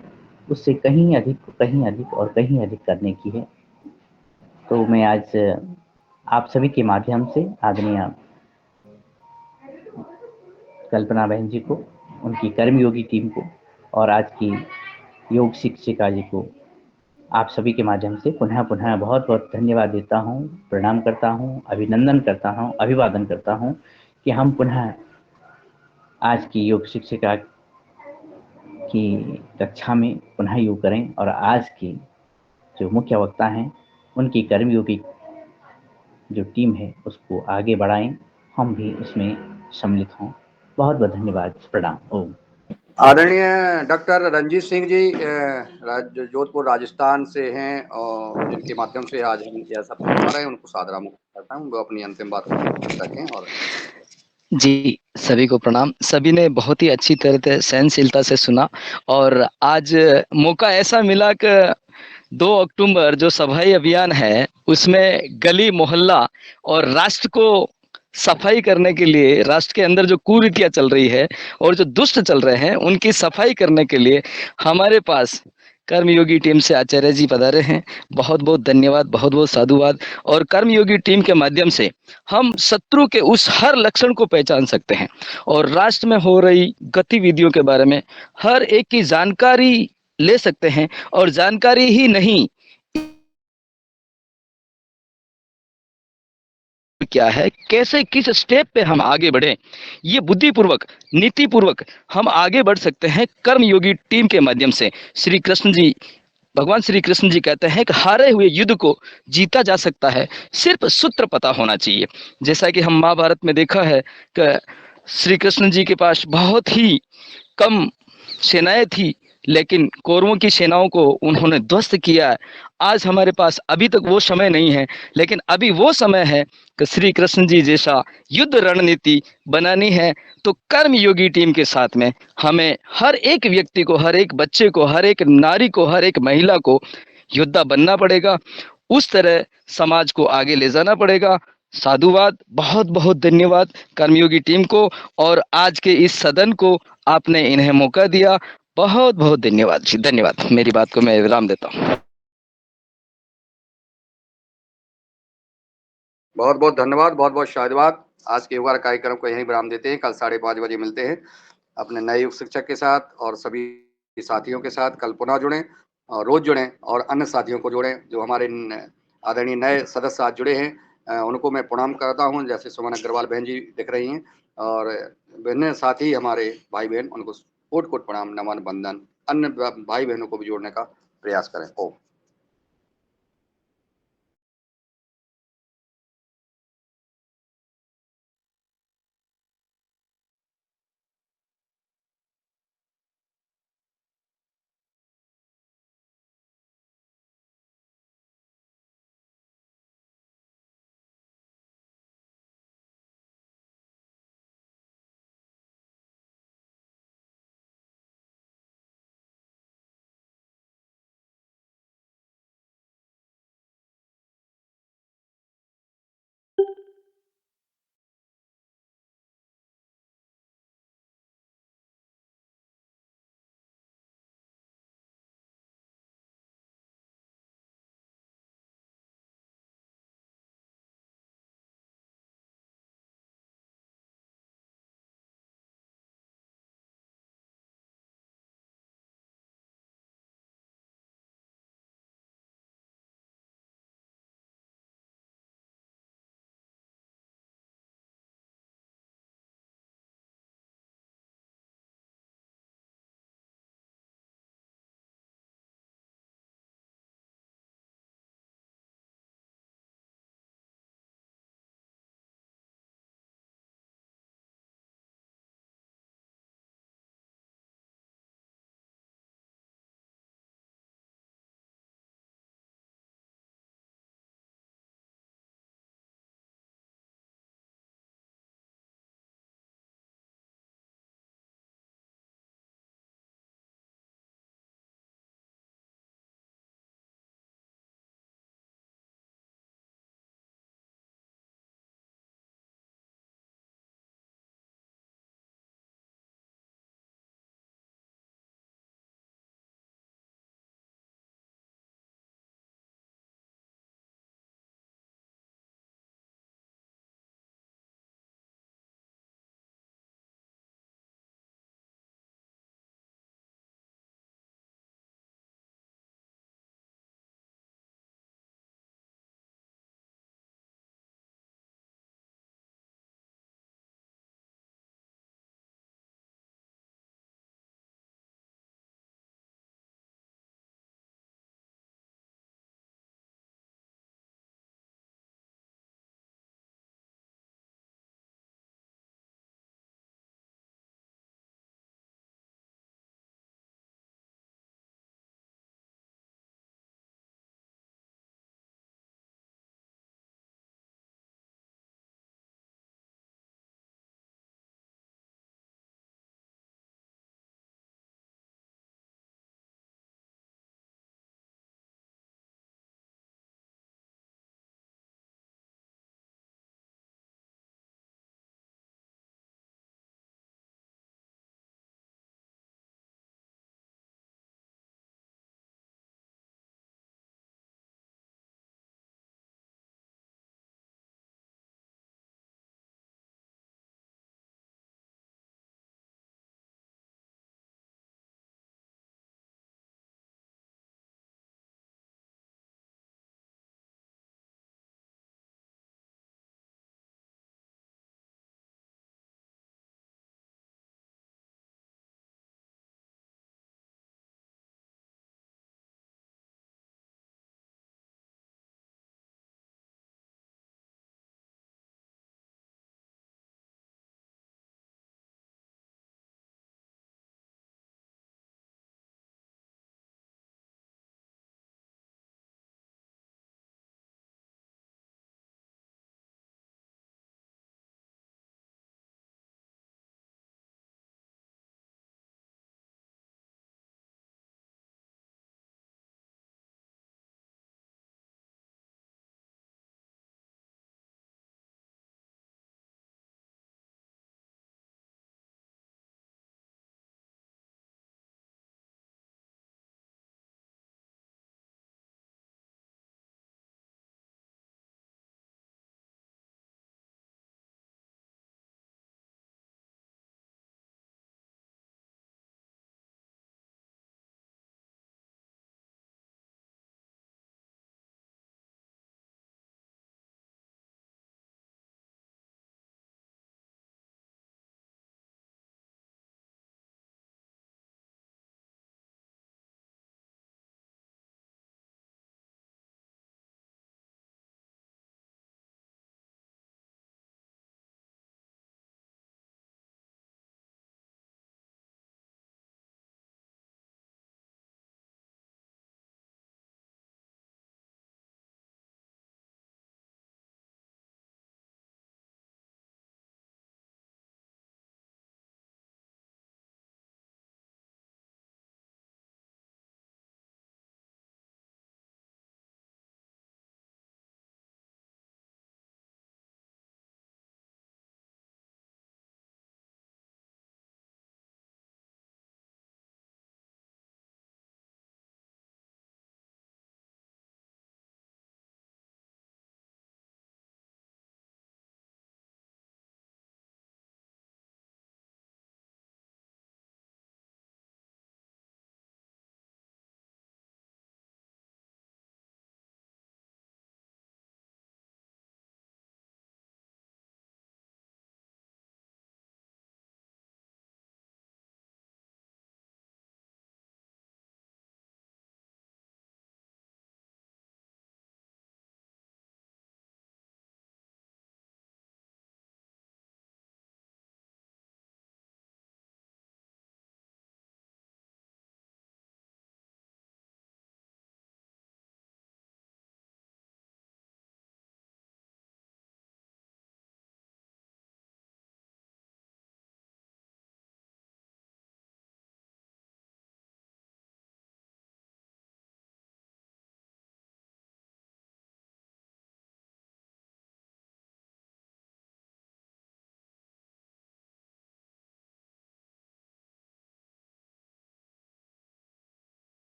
उससे कहीं अधिक और कहीं अधिक करने की है। तो मैं आज आप सभी के माध्यम से आदरणीय कल्पना बहन जी को, उनकी कर्मयोगी टीम को और आज की योग शिक्षिका जी को आप सभी के माध्यम से पुनः बहुत बहुत धन्यवाद देता हूँ, प्रणाम करता हूँ, अभिनंदन करता हूँ, अभिवादन करता हूँ कि हम पुनः आज की योग शिक्षिका की कक्षा में पुनः योग करें और आज की जो मुख्य वक्ता हैं उनकी कर्मयोगी जो टीम है उसको आगे बढ़ाएं, हम भी उसमें सम्मिलित हों। बहुत बहुत धन्यवाद, प्रणाम। ओम। आदरणीय डॉक्टर रंजीत सिंह जी जोधपुर राजस्थान से हैं और जिनके माध्यम से आज हम यह सब कर रहे हैं, उनको सादर आमंत्रित करता हूँ, वो अपनी अंतिम बात रखें। और जी, सभी को प्रणाम। सभी ने बहुत ही अच्छी तरह से सहनशीलता से सुना और आज मौका ऐसा मिला कि 2 अक्टूबर जो सफाई अभियान है, उसमें गली, मोहल्ला और राष्ट्र को सफाई करने के लिए, राष्ट्र के अंदर जो कुरीतियाँ चल रही है और जो दुष्ट चल रहे हैं, उनकी सफाई करने के लिए हमारे पास कर्मयोगी टीम से आचार्य जी पधारे हैं। बहुत-बहुत धन्यवाद, बहुत-बहुत साधुवाद। और कर्मयोगी टीम के माध्यम से हम शत्रु के उस हर लक्षण को पहचान सकते हैं और राष्ट्र में हो रही गतिविधियों के बारे में हर एक की जानकारी ले सकते हैं और जानकारी ही नहीं, क्या है, कैसे किस स्टेप पे हम आगे बढ़े, ये बुद्धिपूर्वक, नीतिपूर्वक हम आगे बढ़ सकते हैं कर्मयोगी टीम के माध्यम से। श्री कृष्ण जी, भगवान श्री कृष्ण जी कहते हैं कि हारे हुए युद्ध को जीता जा सकता है, सिर्फ सूत्र पता होना चाहिए। जैसा कि हम महाभारत में देखा है कि श्री कृष्ण जी के पास बहुत ही कम सेनाएं थी, लेकिन कौरवों की सेनाओं को उन्होंने ध्वस्त किया है। आज हमारे पास अभी तक वो समय नहीं है, लेकिन अभी वो समय है कि श्री कृष्ण जी जैसा युद्ध रणनीति बनानी है, तो कर्मयोगी टीम के साथ में हमें हर एक व्यक्ति को, हर एक बच्चे को, हर एक नारी को, हर एक महिला को योद्धा बनना पड़ेगा। उस तरह समाज को आगे ले जाना पड़ेगा। साधुवाद, बहुत-बहुत धन्यवाद कर्मयोगी टीम को और आज के इस सदन को आपने इन्हें मौका दिया। बहुत-बहुत धन्यवाद जी, धन्यवाद। मेरी बात को मैं विराम देता हूँ। बहुत बहुत धन्यवाद, बहुत बहुत शायदवाद। आज के युवा कार्यक्रम को यहीं विराम देते हैं। कल 5:30 बजे मिलते हैं अपने नए युग शिक्षक के साथ और सभी साथियों के साथ। कल पुनः जुड़ें और रोज जुड़ें और अन्य साथियों को जोड़ें जो हमारे आदरणीय नए सदस्य आज जुड़े हैं। उनको मैं प्रणाम करता हूं, जैसे सुमन अग्रवाल बहन जी दिख रही हैं और विभिन्न साथी हमारे भाई बहन, उनको कोट कोट प्रणाम, नमन, बंदन। अन्य भाई बहनों को भी जोड़ने का प्रयास करें। ओम।